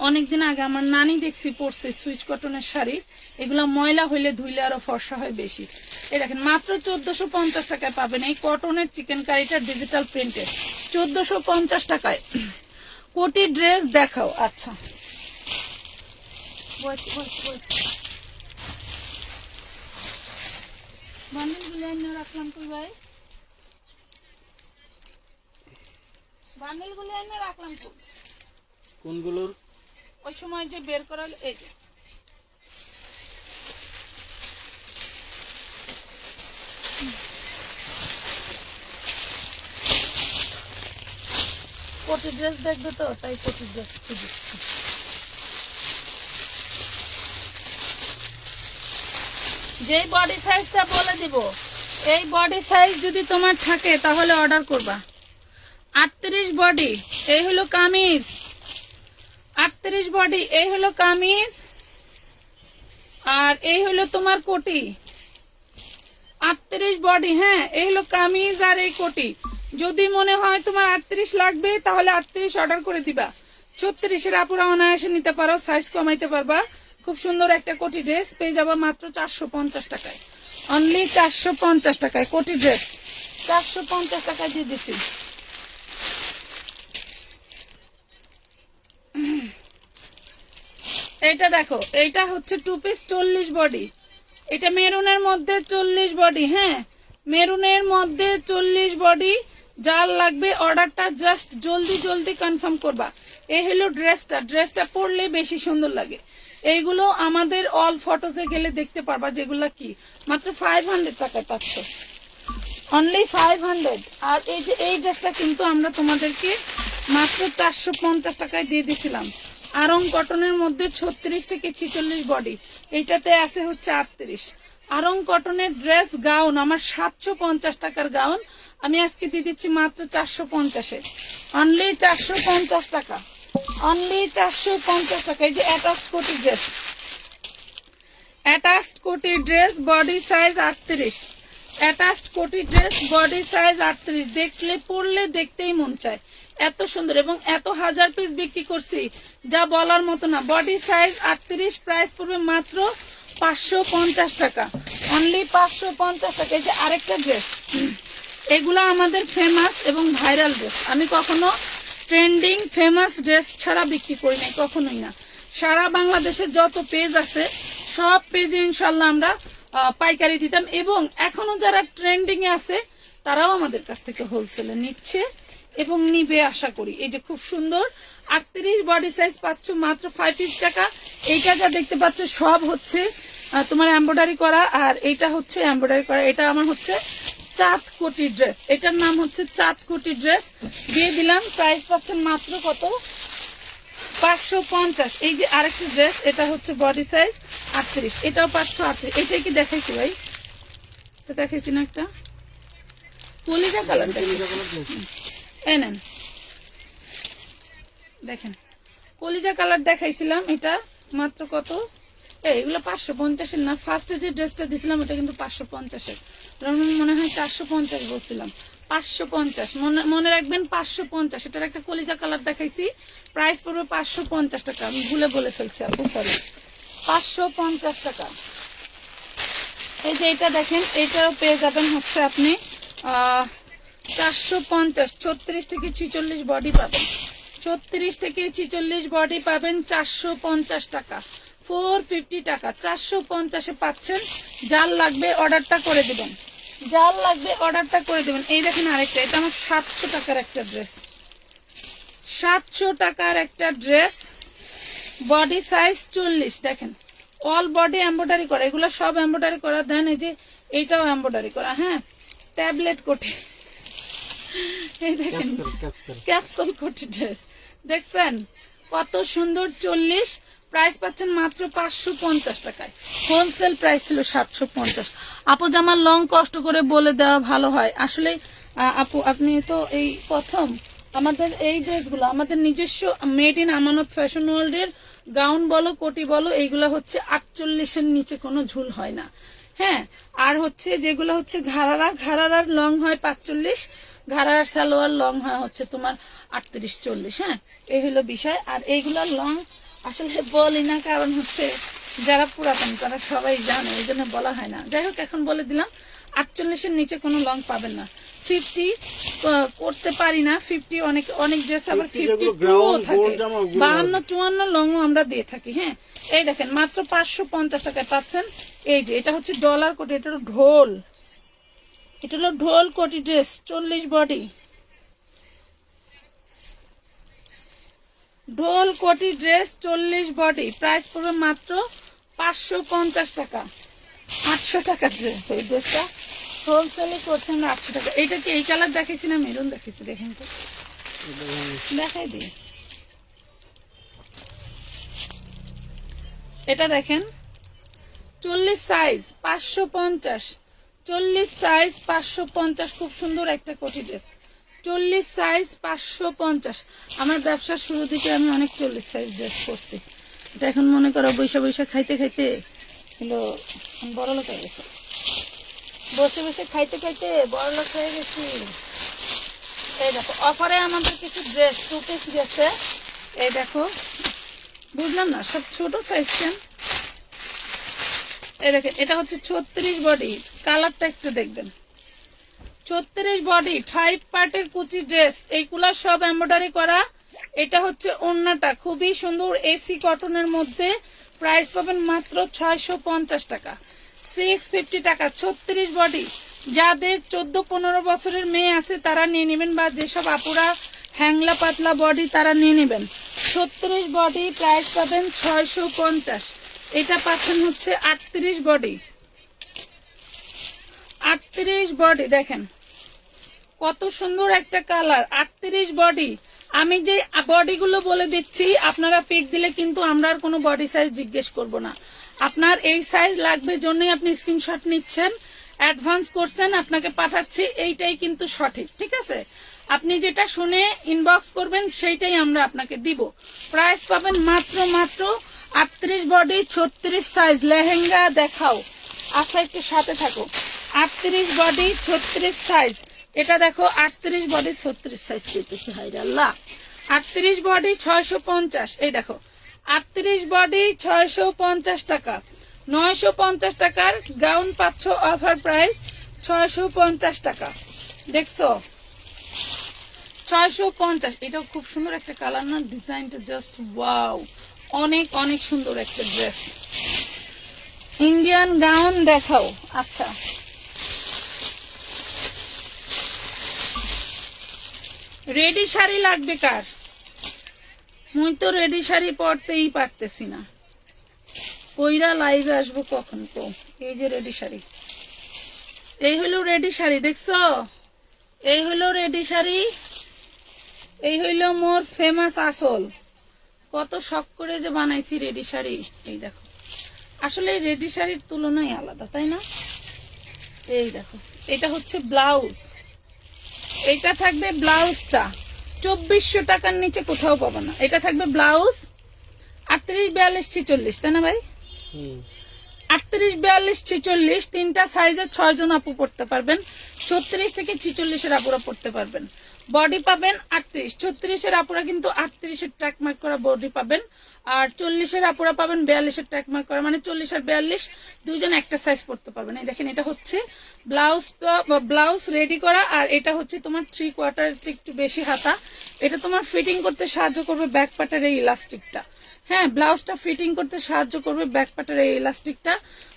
অনেকদিন আগে আমার নানি দেখছি পরছে সুইচ কটনের শাড়ি। এগুলা ময়লা হইলে ধুইলে আরো ফর্সা হয় বেশি। এই দেখেন মাত্র 1450 টাকায় পাবেন এই কটনের চিকেন কারিটা, ডিজিটাল প্রিন্টের, 1450 টাকায়। কোটি ড্রেস দেখাও। আচ্ছা বান্ডিলগুলো এনে রাখলাম কই ভাই, বান্ডিলগুলো এনে রাখলাম কই? কোনগুলোর? ওই সময় যে বের করা, এই যে কোটি ড্রেস দেখবে তো, তাই কোটি ড্রেস খুঁজছি। যেই বডি সাইজটা বলে দিব, এই বডি সাইজ যদি তোমার থাকে তাহলে অর্ডার করবা। 38 বডি, এই হলো কামিজ। 38 বডি, এই হলো কামিজ, আর এই হলো তোমার কোটি। 38 বডি, হ্যাঁ, এই হলো কামিজ আর এই কোটি। যদি মনে হয় তোমার 38 লাগবে তাহলে 38 অর্ডার করে দিবা। 36-এর আপুরা অনায়াসে নিতে পারো, সাইজ কমাইতে পারবা। খুব সুন্দর একটা কোটি ড্রেস পেয়ে যাবা মাত্র 450 টাকায়, অনলি 450 টাকায় কোটি ড্রেস 450 টাকায় দিয়ে দিচ্ছি। এটা দেখো, এইটা হচ্ছে 2 পিস 40 বডি, এটা মেরুনের মধ্যে 40 বডি। হ্যাঁ, মেরুনের মধ্যে 40 বডি। যার লাগবে অর্ডারটা জাস্ট জলদি জলদি কনফার্ম করবা। এই হলো ড্রেসটা, ড্রেসটা পরলে বেশি সুন্দর লাগে। এইগুলো আমাদের অল ফটোসে গেলে দেখতে পারবা যেগুলা কি মাত্র 500 টাকায় পাচ্ছ, অনলি 500। আর এই যে এই ড্রেসটা কিন্তু আমরা তোমাদেরকে মাত্র 450 টাকায় দিয়ে দিছিলাম। আরং কটনের মধ্যে 36 থেকে 46 বডি, এইটাতে আছে হচ্ছে 38। আরং কটনের ড্রেস গাউন আমার 750 টাকার গাউন, আমি আজকে দিয়ে দিচ্ছি মাত্র 450-এ, অনলি 450 টাকা, অনলি 450 টাকা। এই যে অ্যাটাচড কোটি ড্রেস, অ্যাটাচড কোটি ড্রেস, বডি সাইজ 38, অ্যাটাচড কোটি ড্রেস, বডি সাইজ 38, দেখলে পরলে দেখতেই মন চায়, এত সুন্দর। এবং এত হাজার পিস বিক্রি করছি যা বলার মতো না। বডি সাইজ 38, প্রাইস পড়বে মাত্র 550 টাকা, অনলি 550 টাকা। এই যে আরেকটা ড্রেস, এগুলা আমাদের ফেমাস এবং ভাইরাল ড্রেস। আমি কখনো ট্রেন্ডিং ফেমাস ড্রেস ছাড়া বিক্রি করি নাই, কখনোই না। সারা বাংলাদেশের যত পেজ আছে সব পেজে ইনশাল্লাহ আমরা পাইকারি দিতাম, এবং এখনো যারা ট্রেন্ডিং এ আছে তারাও আমাদের কাছ থেকে হোলসেলে নিচ্ছে এবং নিবে আশা করি। এই যে খুব সুন্দর 38 বডি সাইজ পাচ্ছ মাত্র 550 টাকা। এইটা যা দেখতে পাচ্ছ সব হচ্ছে তোমার এমব্রয়ডারি করা, আর এইটা হচ্ছে এমব্রয়ডারি করা। এটা আমার হচ্ছে চাঁদ কোটি ড্রেস, এটার নাম হচ্ছে চাঁদ কোটি ড্রেস, দিয়ে দিলাম। প্রাইস পাচ্ছেন মাত্র কত, 550। এই যে আরেকটা ড্রেস, এটা হচ্ছে বডি সাইজ 38, এটাও 538। এটাই কি দেখাইছি ভাই, এটা দেখাইছি না, একটা কলিজা কালার এই নেন, দেখেন কলিজা কালার দেখাইছিলাম, এটা মাত্র কত, এগুলো 550-এর না। ফার্স্টে যে ড্রেসটা দিছিলাম ওটা কিন্তু 550-এর, মনে হয় 450 বলছিলাম, 550 মনে রাখবেন, 550। এটার একটা কলিজা কালার দেখাইছি, প্রাইস পড়বে 550 টাকা। আমি ভুলে বলে ফেলছি, আপু সরি, 550 টাকা। এই যে এটা দেখেন, এটাও পেয়ে যাবেন হচ্ছে আপনি 450, 36 থেকে 46 বডি পাবেন, 36 থেকে 46 বডি পাবেন 450 টাকা, 450 টাকা, 450-এ পাচ্ছেন। যার লাগবে অর্ডারটা করে দিবেন, যার লাগবে অর্ডারটা করে দিবেন। এই দেখেন আরেকটা, এটা আমার 700 টাকার একটা ড্রেস, 700 টাকার একটা ড্রেস, বডি সাইজ 40। দেখেন অল বডি এমব্রয়ডারি করা, এগুলো সব এমব্রয়ডারি করা। দেন এই যে এইটাও এমব্রয়ডারি করা, হ্যাঁ, ট্যাবলেট কোটি, এই দেখেন ক্যাপসুল কোটি ড্রেস, দেখছেন কত সুন্দর, 40, প্রাইস পাচ্ছেন মাত্র 550 টাকায়। হোলসেল প্রাইস ছিল 750। আপু জামার লং কষ্ট করে বলে দেওয়া ভালো হয় আসলে। আপু আপনি তো এই প্রথম আমাদের এই ড্রেসগুলো আমাদের নিজস্ব মেড ইন আমানত ফ্যাশন ওয়ার্ল্ডের গাউন বলো কোটি বলো, এইগুলা হচ্ছে 48-এর নিচে কোনো ঝুল হয় না, হ্যাঁ। আর হচ্ছে যেগুলো হচ্ছে ঘাড়ারার লং হয় 45, ঘাড়ার সালোয়ার লং হয় হচ্ছে তোমার 38-40, হ্যাঁ, এই হলো বিষয়। আর এইগুলার লং আসলে বলি না, কারণ হচ্ছে যারা পুরাতন তারা সবাই জানে, এই জন্য বলা হয় না। যাই হোক, এখন বলে দিলাম 48-এর নিচে কোনো লং পাবেন না। 50 করতে পারি না, 50 অনেক ড্রেস আবার 52 থাকে, 52-54 লংও আমরা দিয়ে থাকি, হ্যাঁ। এই দেখেন মাত্র 550 টাকায় পাচ্ছেন। এই যে এটা হচ্ছে ডলার কোটি, এটা হলো ঢোল, এটা হলো ঢোল কোটি ড্রেস, 40 বডি, ঢোল কোটি ড্রেস 40 বডি, প্রাইস পড়বে মাত্র 550 টাকা, 800 টাকা ড্রেস। এই ড্রেসটা হোলসেলে করছে আমরা 800 টাকা। এইটা কি এই কালার দেখেছি না মেরুন দেখেছি, দেখেন তো, দেখাই দিই। এটা দেখেন 40 সাইজ 550, 40 সাইজ 550, খুব সুন্দর একটা কোটি ড্রেস, 40 সাইজ 550। আমার ব্যবসার শুরু থেকে আমি অনেক 40 সাইজ ড্রেস করছি। এটা এখন মনে করো বৈশা বৈশা খাইতে খাইতে হলো বড় লোক হয়ে গেছে, বসে বসে খাইতে খাইতে বড় লোক হয়ে গেছি। এই দেখো অফারে আমাদের কিছু ড্রেস 2 পিস গেছে, এই দেখো, বুঝলাম না সব ছোট সাইজ কেন। এই দেখেন এটা হচ্ছে 36 বডি, কালারটা একটু দেখবেন, 36 বডি 5 পার্টের কুচি ড্রেস, এইগুলা সব এমব্রয়ডারি করা। এটা হচ্ছে ওড়নাটা খুবই সুন্দর এসি কটনের মধ্যে, প্রাইস পাবেন মাত্র 650 টাকা, 650 টাকা, 36 বডি। যাদের 14-15 বছরের মেয়ে আছে তারা নিয়ে নেবেন, বা যেসব আপুরা হ্যাংলা পাতলা বডি তারা নিয়ে নেবেন। 36 বডি, প্রাইস পাবেন 650। এটা পাচ্ছেন হচ্ছে 38 বডি, 38 বডি, দেখেন কত সুন্দর একটা কালার, 38 বডি। আমি যে বডিগুলো বলে দিচ্ছি আপনারা পিক দিলে কিন্তু আমরা আর কোনো বডি সাইজ জিজ্ঞেস করব না। আপনার এই সাইজ লাগবে জন্যই আপনি স্ক্রিনশট নিচ্ছেন, অ্যাডভান্স করছেন, আপনাকে পাঠাচ্ছি, এইটাই কিন্তু সঠিক, ঠিক আছে। আপনি যেটা শুনে ইনবক্স করবেন সেইটাই আমরা আপনাকে দিব। প্রাইস পাবেন মাত্র 38 বডি, 36 সাইজ। লেহেঙ্গা দেখাও, আচ্ছা একটু সাথে থাকো। 38 বডি 36 সাইজ। এটা দেখো 38 বডি 36 সাইজ করতেছে, হায়রে আল্লাহ। 38 বডি 650, এই দেখো 38 বডি 650 টাকা। 950 টাকার গাউন পাচ্ছ অফার প্রাইস 650 টাকা। দেখছো 650। এটাও খুব সুন্দর একটা কালার না, ডিজাইনটা জাস্ট ওয়াও, অনেক অনেক সুন্দর একটা ড্রেস। ইন্ডিয়ান গাউন দেখাও। আচ্ছা, রেডি শাড়ি লাগবে কার? মুই তো রেডি শাড়ি পরতেই পারতেছি না, কইরা লাইভে আসবো কখন তো। এই যে রেডি শাড়ি, এই হলো রেডি শাড়ি, দেখছো? এই হলো রেডি শাড়ি, এই হইলো মোর ফেমাস আসল। কত শখ করে যে বানাইছি রেডি শাড়ি, এই দেখো। আসলে রেডি শাড়ির তুলনায় আলাদা, তাই না? এই দেখো, এটা হচ্ছে ব্লাউজ, এটা থাকবে ব্লাউজটা 2400 টাকার নিচে কোথাও পাবো না। এটা থাকবে ব্লাউজ 38, 42, 46, তাই না ভাই? 38, 42, 46 তিনটা সাইজের 6 জন আপু পড়তে পারবেন। 36 থেকে 46 এর আপুরা পড়তে পারবেন। বডি পাবেন 38, 36 এর আপুরা কিন্তু 38 এর ট্যাগ মার্ক করা বডি পাবেন, আর 40 এর আপুরা পাবেন 42 এর ট্যাগ মার্ক করা, মানে 40 আর 42 দুইজন একটা সাইজ পড়তে পারবেন। এই দেখেন, এটা হচ্ছে ব্লাউজ রেডি করা, আর এটা হচ্ছে তোমার 3/4 একটু বেশি হাতা। এটা তোমার ফিটিং করতে সাহায্য করবে ব্যাক পার্টের এই ইলাস্টিকটা। হ্যাঁ, ব্লাউজটা ফিটিং করতে সাহায্য করবে ব্যাক পার্টের এই ইলাস্টিকটা।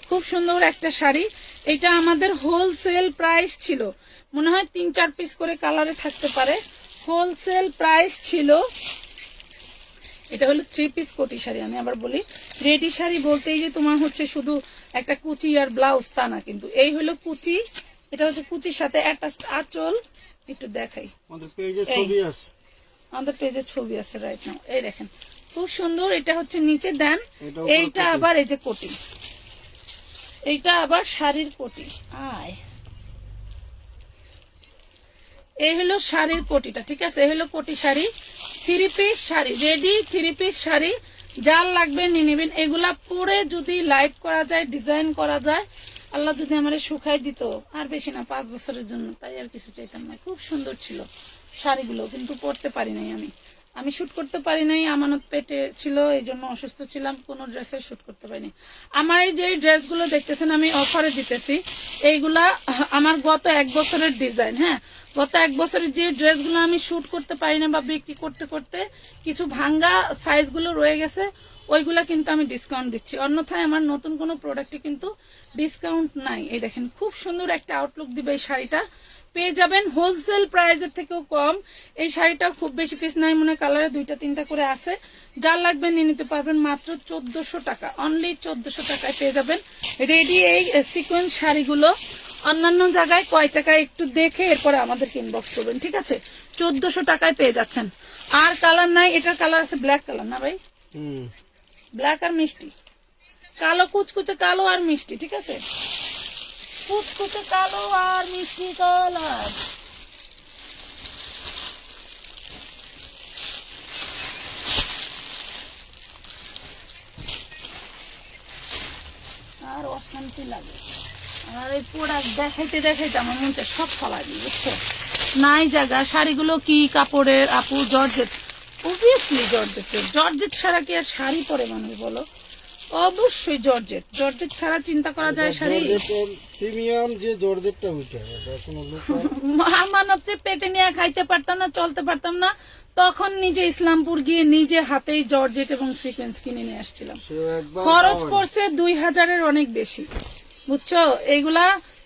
খুব সুন্দর একটা শাড়ি। এটা আমাদের হোলসেল প্রাইস ছিল, মনে হয় 3-4 পিস করে কালারে থাকতে পারে। হোলসেল প্রাইস ছিল, এটা হলো 3 পিস কোটি শাড়ি। আমি আবার বলি, রেডি শাড়ি বলতেই যে তোমার হচ্ছে শুধু একটা কুচি আর ব্লাউজ তা না, কিন্তু এই হলো কুচি, এটা হচ্ছে কুচির সাথে অ্যাটাচড আঁচল। একটু দেখাই, আমাদের পেজে ছবি আছে, আমাদের পেজে ছবি আছে রাইট নাও। এই দেখেন, খুব সুন্দর। এটা হচ্ছে নিচে দেন, এইটা আবার এই যে কোটি, এইটা আবার শাড়ির কোটি। আয়, এই হলো শাড়ির কোটিটা, ঠিক আছে? এই হলো কোটি sari, 3 piece sari, ready 3 piece sari. যার লাগবে নিয়ে নেবেন। এগুলা পরে যদি লাইভ করা যায়, ডিজাইন করা যায়, আল্লাহ যদি আমার শুকাই দিত, আর বেশি না 5 বছরের জন্য, তাই আর কিছু চাইতাম না। খুব সুন্দর ছিল শাড়িগুলো, কিন্তু পরতে পারি নাই আমি শুট করতে পারি নাই, আমানত পেটে ছিল, এই জন্য অসুস্থ ছিলাম, কোনো ড্রেসের শুট করতে পারিনি। আমার এই যে ড্রেসগুলো দেখতেছেন আমি অফারে দিতেছি, এইগুলা আমার গত 1 বছরের ডিজাইন। হ্যাঁ, গত 1 বছরের যে ড্রেসগুলো আমি শুট করতে পারি না বা বিক্রি করতে করতে কিছু ভাঙ্গা সাইজগুলো রয়ে গেছে, ওইগুলা কিন্তু আমি ডিসকাউন্ট দিচ্ছি। অন্যথায় আমার নতুন কোনো প্রোডাক্টে কিন্তু ডিসকাউন্ট নাই। এই দেখেন, খুব সুন্দর একটা আউটলুক দিবে এই শাড়িটা, পেয়ে যাবেন হোলসেল প্রাইসের থেকেও কম। এই শাড়িটা খুব বেশি পিস নাই, মনে কালারে 2-3টা করে আছে। যার লাগবে নিয়ে নিতে পারবেন মাত্র 1400 টাকা, অনলি 1400 টাকায় পেয়ে যাবেন রেডি এই সিকোয়েন্স শাড়িগুলো। অন্যান্য জায়গায় কয় টাকায় একটু দেখে এরপরে আমাদেরকে ইনবক্স করবেন, ঠিক আছে? 1400 টাকায় পেয়ে যাচ্ছেন। আর কালার নাই, এটার কালার আছে ব্ল্যাক কালার, না ভাই? ব্ল্যাক আর মিষ্টি কালো, কুচকুচে কালো আর মিষ্টি, ঠিক আছে? কুচকুচে কালো আর মিষ্টি কালার। আর অশান্তি লাগে, আর এই প্রোডাক্ট দেখাইতে দেখাইতে আমার মনটা সব ফালা দিই, বুঝছো? নাই জায়গা। শাড়িগুলো কি কাপড়ের আপু? জর্জেট, অবভিয়াসলি জর্জেটের। জর্জেট ছাড়া কি আর শাড়ি পরে মানুষ বলো? অবশ্যই জর্জেট। জর্জেট ছাড়া চিন্তা করা যায় শাড়ি? প্রিমিয়াম যে জর্জেটটা ওইটা, এটা কোনো লোক আমানতে পেটে নিয়ে খাইতে পারতাম না, চলতে পারতাম না, তখন নিজে ইসলামপুর গিয়ে নিজে হাতেই জর্জেট এবং সিকোয়েন্স কিনে নিয়ে আসছিলাম। খরচ পড়ছে 2000-এর অনেক বেশি, বুঝছো? এইগুলা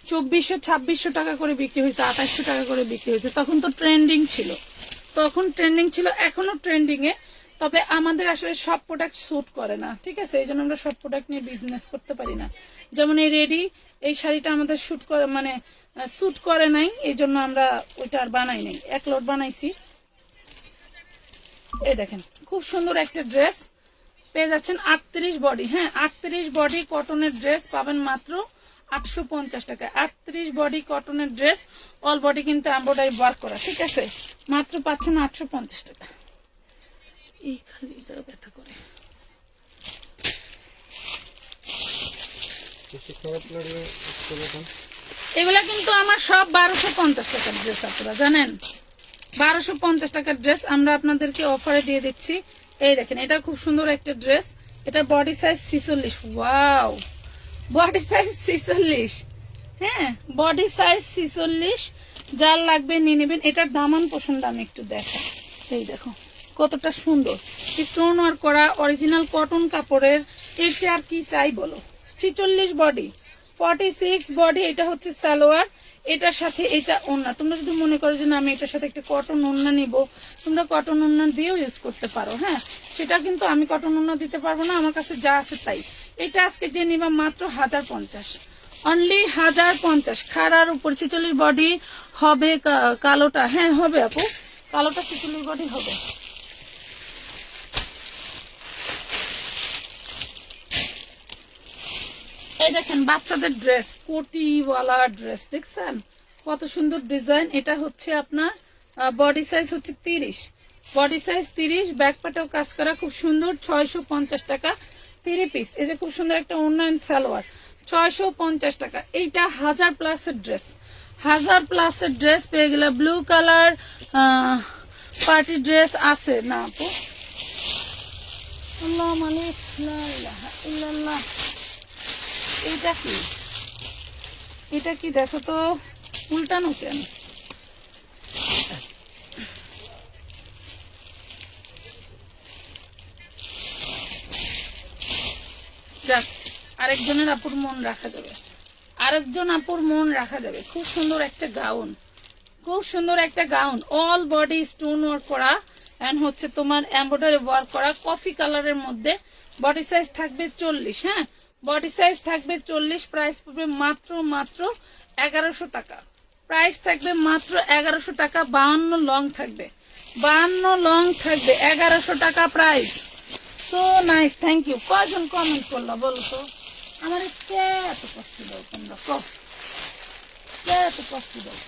2400-2600 টাকা করে বিক্রি হয়েছে, 2800 টাকা করে বিক্রি হয়েছে। তখন তো ট্রেন্ডিং ছিল, এখনো ট্রেন্ডিং এ। তবে আমাদের আসলে সব প্রোডাক্ট স্যুট করে না, ঠিক আছে? এই জন্য আমরা সব প্রোডাক্ট নিয়ে বিজনেস করতে পারি না। যেমন এই রেডি এই শাড়িটা আমাদের স্যুট করে নাই, এই জন্য আমরা ওইটা আর বানাই নাই, 1 লট বানাইছি। এই দেখেন, খুব সুন্দর একটা ড্রেস পেয়ে যাচ্ছেন 38 বডি। হ্যাঁ, 38 বডি কটনের ড্রেস পাবেন মাত্র 850 টাকা। 38 বডি কটনের ড্রেস, অল বডি কিন্তু এমব্রয়ডারি ওয়ার্ক করা, ঠিক আছে? মাত্র পাচ্ছেন 850 টাকা। এই খালি ব্যথা করে, খারাপ লাগলে এগুলা কিন্তু আমার সব 1250 টাকার ড্রেস, আপনারা জানেন 1250 টাকার ড্রেস আমরা আপনাদেরকে অফারে দিয়ে দিচ্ছি। এই দেখেন, এটা খুব সুন্দর একটা ড্রেস, এটা body size 46। Wow, body size 46, হ্যাঁ বডি সাইজ 46। যার লাগবে নিয়ে নেবেন। এটার দামান পছন্দ আমি একটু দেখাই। এই দেখো কতটা সুন্দর স্টোন ওয়ার্ক করা অরিজিনাল কটন কাপড়ের, এর চেয়ে আর কি চাই বলো। 46 বডি, 46 বডি। এটা হচ্ছে সালোয়ার, এটার সাথে এটা ওড়না। তোমরা যদি মনে করো যে না আমি এটার সাথে একটা কটন ওড়না নিব, তোমরা কটন ওড়না দিয়েও ইউজ করতে পারো। হ্যাঁ, সেটা কিন্তু আমি কটন ওড়না দিতে পারবো না, আমার কাছে যা আছে তাই। এটা আজকে যে নিবা মাত্র 1050, অনলি 1050। খাড়ার উপর 46 বডি হবে। কালোটা হ্যাঁ হবে আপু, কালোটা 46 বডি হবে। এই দেখেন বাচ্চাদের ড্রেস, কোটিওয়ালা ড্রেস, দেখছেন কত সুন্দর ডিজাইন। এটা হচ্ছে আপনার বডি সাইজ হচ্ছে 30, বডি সাইজ 30। ব্যাক পাটেও কাজ করা খুব সুন্দর, 650 টাকা 3 পিস। এই যে খুব সুন্দর একটা অনলাইন সালোয়ার, 650 টাকা। এইটা 1000+ এর ড্রেস, 1000+ এর ড্রেস পেয়ে গেলে। ব্লু কালার পার্টি ড্রেস আছে না আপু? আল্লাহ মালিক, লা ইলাহা ইল্লাল্লাহ। এটা কি, এটা কি দেখো তো, উল্টানো কেন? যাক, আরেকজনের আপুর মন রাখা যাবে, আরেকজন আপুর মন রাখা যাবে। খুব সুন্দর একটা গাউন, খুব সুন্দর একটা gown, all body stone work করা এন্ড হচ্ছে তোমার এমব্রয়ডারি ওয়ার্ক করা, কফি কালারের মধ্যে। বডি সাইজ থাকবে 40, হ্যাঁ বডি সাইজ থাকবে 40। প্রাইস পড়বে মাত্র 1100 টাকা। প্রাইস থাকবে মাত্র 1100 টাকা। 52 লং থাকবে, 52 লং থাকবে, 1100 টাকা price. So nice, thank you. কয়জন কমেন্ট করলো বলো তো? আমার এত কষ্ট দাও তোমরা, এত কষ্ট দাও।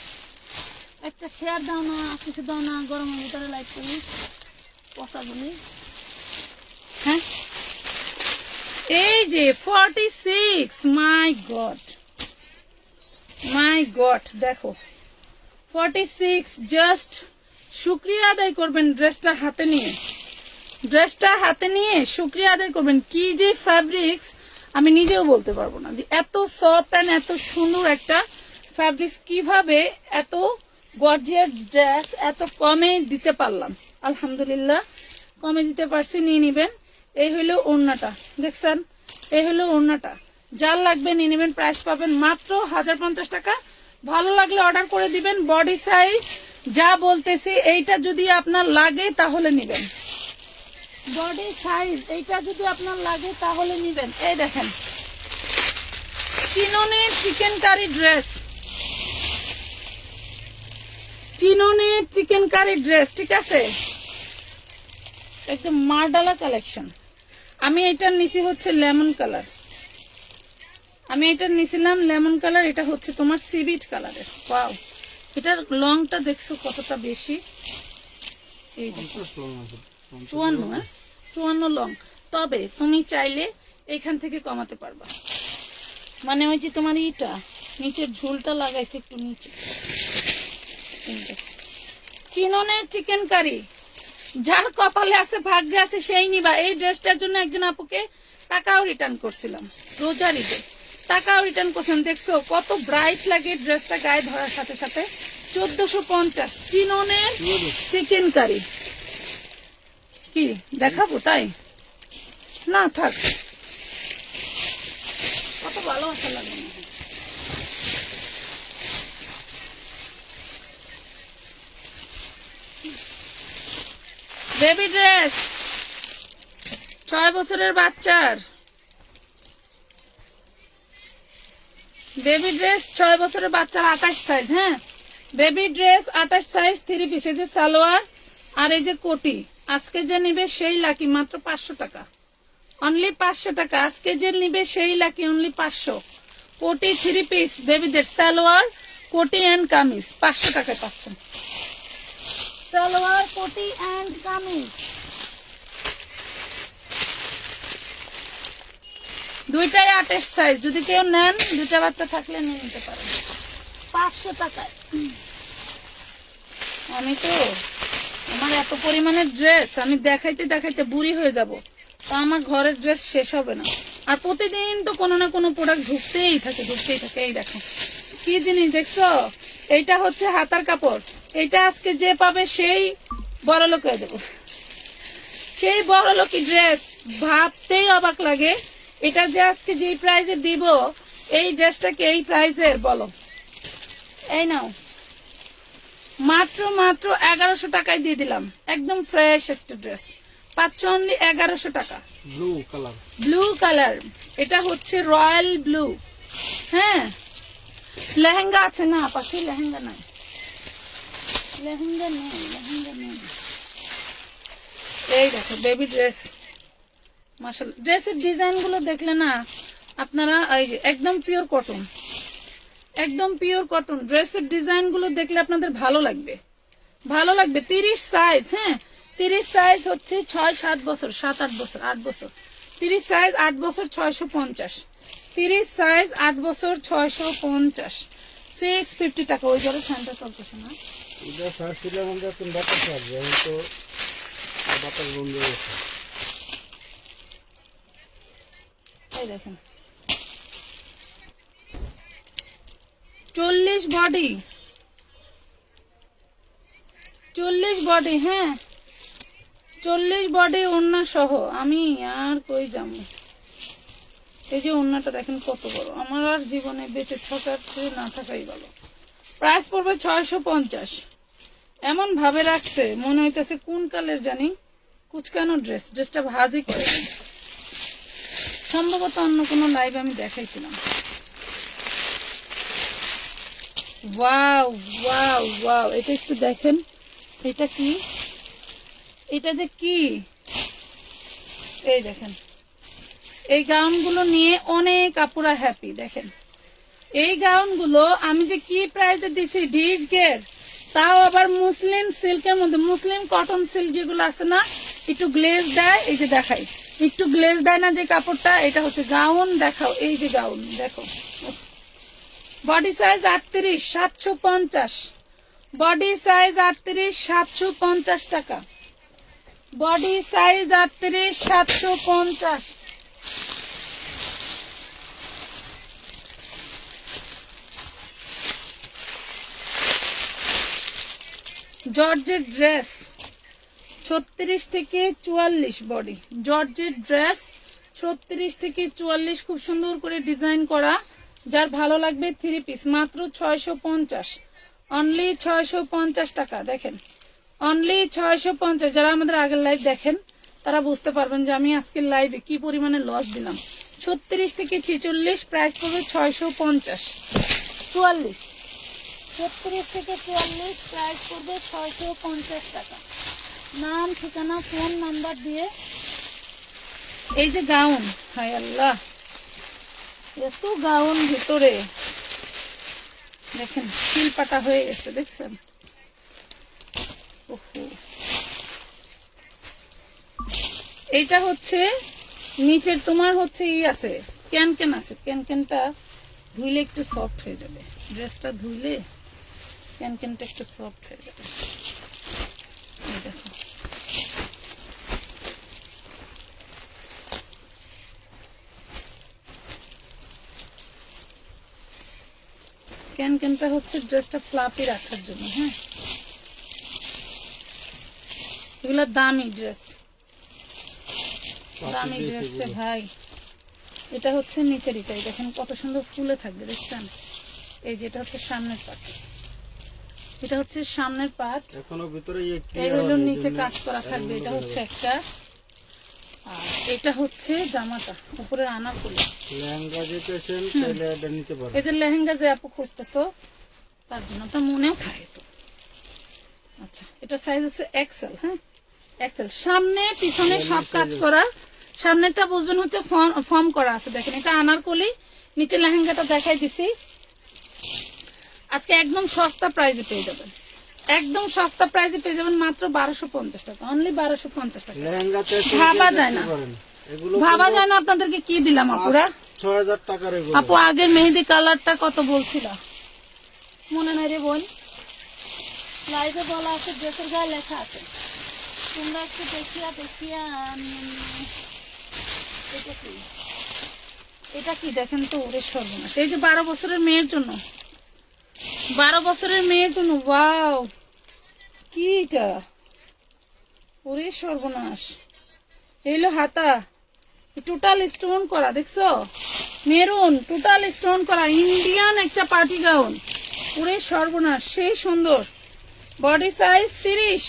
একটা শেয়ার দাও না, কিছু দাও না, গরমের ভিতরে লাইক করি পচাগুলি। হ্যাঁ এই যে 46, মাই গড মাই গড, দেখো 46। জাস্ট শুক্রিয়া আদায় করবেন ড্রেসটা হাতে নিয়ে, ড্রেসটা হাতে নিয়ে শুক্রিয়া আদায় করবেন। কি যে ফ্যাব্রিক্স আমি নিজেও বলতে পারবো না, যে এত সফট এন্ড এত সুন্দর একটা ফ্যাব্রিক্স কিভাবে এত গর্জিয়াস ড্রেস এত কমে দিতে পারলাম। আলহামদুলিল্লাহ কমে দিতে পারছি, নিয়ে নিবেন। এই হইলো ওড়নাটা, দেখছেন এই হলো ওড়নাটা। যার লাগবে নিয়ে নেবেন। প্রাইস পাবেন মাত্র 1050 টাকা। ভালো লাগলে অর্ডার করে দিবেন। বডি সাইজ যা বলতেছি, এইটা যদি আপনার লাগে তাহলে নিবেন। বডি সাইজ এইটা যদি আপনার লাগে তাহলে নিবেন। এই দেখেন চিননের চিকেন কারি ড্রেস, চিননের চিকেন কারি ড্রেস, ঠিক আছে একদম মার্ডালা কালেকশন। আমি এটার নিচে হচ্ছে লেমন কালার, আমি এটার নিছিলাম লেমন কালার, এটা হচ্ছে তোমার সিবিট কালারের। ওয়াও, এটার লংটা দেখছো কতটা বেশি। এই দেখো 54, হ্যাঁ 54 লং। তবে তুমি চাইলে এখান থেকে কমাতে পারবা, মানে ওই যে তোমার ইটা নিচের ঝুলটা লাগাইছে একটু নিচে। চিননের চিকেন কারি, যার কপালে আছে ভাগ্যে আছে সেই নিবা। এই ড্রেসটার জন্য একজন আপুকে টাকাও রিটার্ন করছিলাম, রোজার ঈদে টাকাও রিটার্ন করছেন। দেখছো কত ব্রাইট লাগে ড্রেসটা গায়ে ধরার সাথে সাথে। 1450 চিননের চিকেন কারি। কি দেখাবো তাই না, থাক, কত ভালোবাসা লাগে। বেবি ড্রেস 6 বছরের বাচ্চার, বেবি ড্রেস 6 বছরের বাচ্চার 28 সাইজ। হ্যাঁ বেবি ড্রেস 28 সাইজ, 3 পিস। এই যে সালোয়ার আর এই যে কোটি। আজকে যে নিবে সেই লাকি, মাত্র 500 টাকা, অনলি 500 টাকা। আজকে যে নিবে সেই লাকি, অনলি 500। কোটি 3 পিস বেবিদের সালোয়ার কোটি এন্ড কামিজ 500 টাকায় পাচ্ছেন। সালোয়ার কোটি এন্ড কামিজ দুইটাই 28 সাইজ। যদি কেউ নেন, দুটা বাচ্চা থাকলে নিয়ে নিতে পারেন। 500 টাকায়। আমি তো আমার এত পরিমাণে ড্রেস আমি দেখাইতে দেখাইতে বুড়ি হয়ে যাব, তো আমার ঘরের ড্রেস শেষ হবে না। আর প্রতিদিন তো কোনো না কোনো প্রোডাক্ট ঢুকতেই থাকে। এই দেখো কি জিনিস দেখছো, এইটা হচ্ছে হাতার কাপড়। এইটা আজকে যে পাবে সেই বড়লোক হয়ে যাবো, সেই বড়লোকি ড্রেস। ভাবতেই অবাক লাগে, এটা যে আজকে যে প্রাইজে দিব, এই ড্রেসটাকে এই প্রাইজের বলো। এই নাও, মাত্র 1100 টাকায় দিয়ে দিলাম, একদম ফ্রেশ একটা ড্রেস। পাচ্ছ অনলি 1100 টাকা। ব্লু কালার, এটা হচ্ছে রয়্যাল ব্লু। হ্যাঁ, লেহেঙ্গা আছে না পাখি? লেহেঙ্গা নেই। এই দেখো বেবি ড্রেস, মাশাআল্লাহ। ড্রেসের ডিজাইন গুলো দেখলে না আপনারা, এই যে একদম পিওর কটন, ড্রেসের ডিজাইন গুলো দেখলে আপনাদের ভালো লাগবে। 30 সাইজ। হ্যাঁ, 30 সাইজ হচ্ছে 6-7 বছর, 7-8 বছর, 8 বছর। 30 সাইজ 8 বছর 650, 30 সাইজ 8 বছর 650, 650 টাকা। ওই জন্য ঠান্ডা চলতেছে না। এটা সার্চিলের মধ্যে তুমি বাতাস আসবে, আমি তো বাতাস বন্ধ হয়ে গেছে। এই দেখেন 40 বডি, 40 বডি। হ্যাঁ, 40 বডি ওড়না সহ। আমি আর কই যাবো? এই যে ওড়নাটা দেখেন কত বড়। আমার আর জীবনে বেঁচে থাকার চেয়ে না থাকাই ভালো। প্রাইস পড়বে 650। এমন ভাবে রাখছে মনে হইতেছে কোন কালের জানি কুচকানো ড্রেসটা ভাজি করে। সম্ভবত অন্য কোনো লাইভ আমি দেখাইছিলাম। ওয়াও ওয়াও ওয়াও, এটা একটু দেখেন, এটা কি? এটা যে কি, এই দেখেন। এই গাউনগুলো নিয়ে অনেক আপুরা হ্যাপি। দেখেন এই গাউনগুলো আমি যে কি প্রাইসে দিছি, ডিশ গের, তাও আবার মুসলিম সিল্কের মধ্যে। মুসলিম কটন সিল্ক যেগুলো আছে না, একটু গ্লেজ দেয়। এই যে দেখাই, একটু গ্লেজ দেয় না যে কাপড়টা, এটা হচ্ছে গাউন। দেখাও, এই যে গাউন দেখো। Body size 38, 750। বডি সাইজ 38, 750 টাকা। Body size 38, 750। জর্জের ড্রেস 36 থেকে 44 বডি। জর্জের ড্রেস 36 থেকে 44, খুব সুন্দর করে ডিজাইন করা। যার ভালো লাগবে 3 পিস, মাত্র 650, অনলি 650 টাকা। দেখেন অনলি 650। যারা আমাদের আগের লাইভ দেখেন তারা বুঝতে পারবেন যে আমি আজকের লাইভে কি পরিমাণে লস দিলাম। 36 থেকে 46, প্রাইস পড়বে 650। 44, 36 থেকে 44, প্রাইস পড়বে 650 টাকা। নাম, ঠিকানা, ফোন নাম্বার দিয়ে। এই যে গাউন, হায় আল্লাহ, এত গাউন ভিতরে দেখেন শিলপাটা হয়ে গেছে, দেখছেন? এইটা হচ্ছে নিচের তোমার হচ্ছে আছে, ক্যান আছে। ক্যানটা ধুইলে একটু সফট হয়ে যাবে, ড্রেসটা ধুইলে ক্যানটা একটু সফট হয়ে যাবে। এই দেখো ক্যানটা হচ্ছে ড্রেসটা ফ্লাপি রাখার জন্য। হ্যাঁ, এগুলা দামি ড্রেস, দামি ড্রেস রে ভাই। এটা হচ্ছে নিচের, এটাই দেখেন কত সুন্দর ফুলে থাকবে, দেখছেন? এই যেটা হচ্ছে সামনের পাট, এটা হচ্ছে সামনের পাট। এখনো ভিতরে এই হলো নিচে কাজ করা থাকবে। এটা হচ্ছে একটা, আর এটা হচ্ছে জামাটা উপরে আনারকলি। লেহেঙ্গা যে পেশেন্ট তাহলে এটা নিতে পারবে। এই যে লেহেঙ্গা যে আপু খুঁজতেছো তার জন্য, আপনার মনেও থাকে তো। আচ্ছা, এটা সাইজ হচ্ছে এক্সেল। হ্যাঁ, এক্সেল। সামনে পিছনে সব কাজ করা। সামনেটা বুঝবেন হচ্ছে ফর্ম করা আছে। দেখেন এটা আনারকলি, নিচে লেহেঙ্গাটা দেখাই দিছি। আজকে একদম সস্তা প্রাইসে পেয়ে যাবেন, একদম সস্তা প্রাইসে পেয়ে যাবেন, মাত্র 1250 টাকা, অনলি 1250 টাকা। লেহেঙ্গাতে ভাবা যায় না, এগুলো ভাবা যায় না আপনাদেরকে কি দিলাম আপুরা। 6000 টাকার এগুলো। আপু আগের মেহেদি কালারটা কত বলছিল? মনে নাই রে বোন, লাইভে বলা আছে, ড্রেসের গায়ে লেখা আছে, তোমরা একটু দেখিয়া দেখিয়া এটা কি, এটা কি দেখেন তো, ওরে সর্বনাশ। এই যে 12 বছরের মেয়ের জন্য, 12 বছরের মেয়ের জন্য, ওয়াও কি এটা, ওরে সর্বনাশ। এইলো হাতা, টোটাল স্টোন করা, দেখছো, মেরুন টোটাল স্টোন করা, ইন্ডিয়ান একটা পার্টি গাউন, ওরে সর্বনাশ, সেই সুন্দর। বডি সাইজ 30,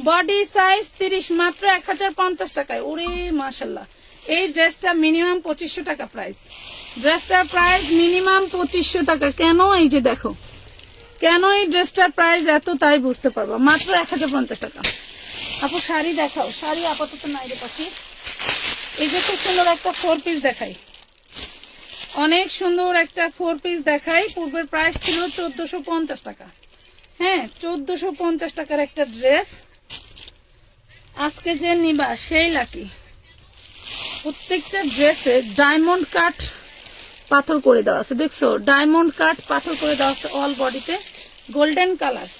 বডি সাইজ 30, মাত্র 1050 টাকায়। ওরে মাশাল্লাহ, এই ড্রেসটা মিনিমাম 2500 টাকা প্রাইস, ড্রেসটার প্রাইস মিনিমাম 2500 টাকা। কেন, এই যে দেখো, কেন এই ড্রেসটার প্রাইস এত, তাই বুঝতে পারবো, মাত্র 1050 টাকা। আপু শাড়ি দেখাও, শাড়ি আপাতত নাই রে পাখি। এই যে খুব সুন্দর একটা 4 পিস দেখাই, অনেক সুন্দর একটা 4 পিস দেখাই। পূর্বের প্রাইস ছিল 1450 টাকা। হ্যাঁ, 1450 টাকার একটা ড্রেস, আজকে যে নিবা সেই লাকি। প্রত্যেকটা ড্রেসে ডায়মন্ড কাট পাথর করে দেওয়া আছে, দেখছো, ডায়মন্ড কাট পাথর করে দেওয়া আছে অল বডিতে, golden colour,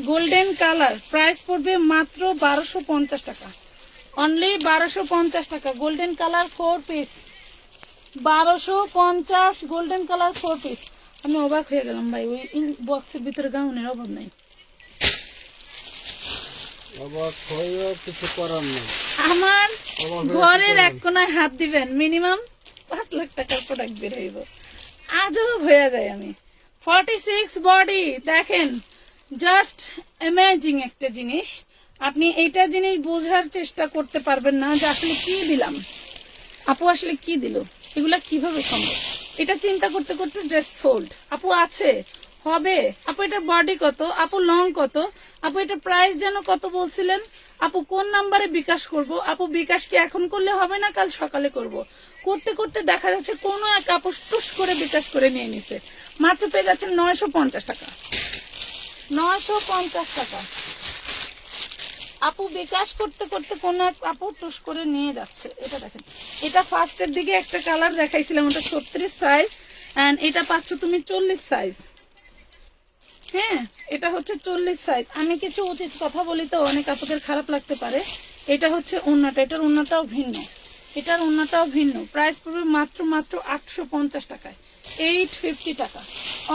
golden colour. Price পড়বে মাত্র 1250 টাকা, অনলি 1250 টাকা। Golden colour 4 piece, 1250 golden colour 4 piece. আমি অবাক হয়ে গেলাম ভাই, ওই বক্সের ভিতরে গাউনের অভাব নাই। অবাক হয়েও কিছু করার নেই। আমার ঘরের এক কোনায় হাত দিবেন, মিনিমাম 5 লাখ টাকার প্রোডাক্ট বের হইব, আজব হয়ে যায় আমি। 46 বডি দেখেন, জাস্ট অ্যামেজিং একটা জিনিস। আপনি এইটা জিনিস বোঝার চেষ্টা করতে পারবেন না যে আসলে কি দিলাম, আপু আসলে কি দিল, এগুলা কিভাবে সম্ভব। এটা চিন্তা করতে করতে ড্রেস সোল্ড। আপু আছে, হবে, আপু এটা বডি কত, আপু লং কত, আপু এটা প্রাইস যেন কত বলছিলেন, আপু কোন নাম্বারে বিকাশ করব, আপু বিকাশ কি এখন করলে হবে না, কাল সকালে করব। করতে করতে দেখা যাচ্ছে কোন এক আপু টুস করে বিকাশ করে নিয়ে নিছে, মাত্র পেয়ে যাচ্ছেন 950 টাকা, 950 টাকা। আপু বিকাশ করতে করতে কোন এক আপু টুস করে নিয়ে যাচ্ছে। এটা দেখেন, এটা ফার্স্টের দিকে একটা কালার দেখাইছিলাম, ওটা 36 সাইজ, এন্ড এটা পাচ্ছ তুমি 40 সাইজ। হ্যাঁ, এটা হচ্ছে 40 সাইজ। আমি কিছু উচিত কথা বলি তো অনেক আপুদের খারাপ লাগতে পারে। এটা হচ্ছে ওড়নাটা, এটার ওড়নাটাও ভিন্ন, এটার ওড়নাটাও ভিন্ন। প্রাইস পড়বে মাত্র মাত্র 850 টাকায়, 850 টাকা,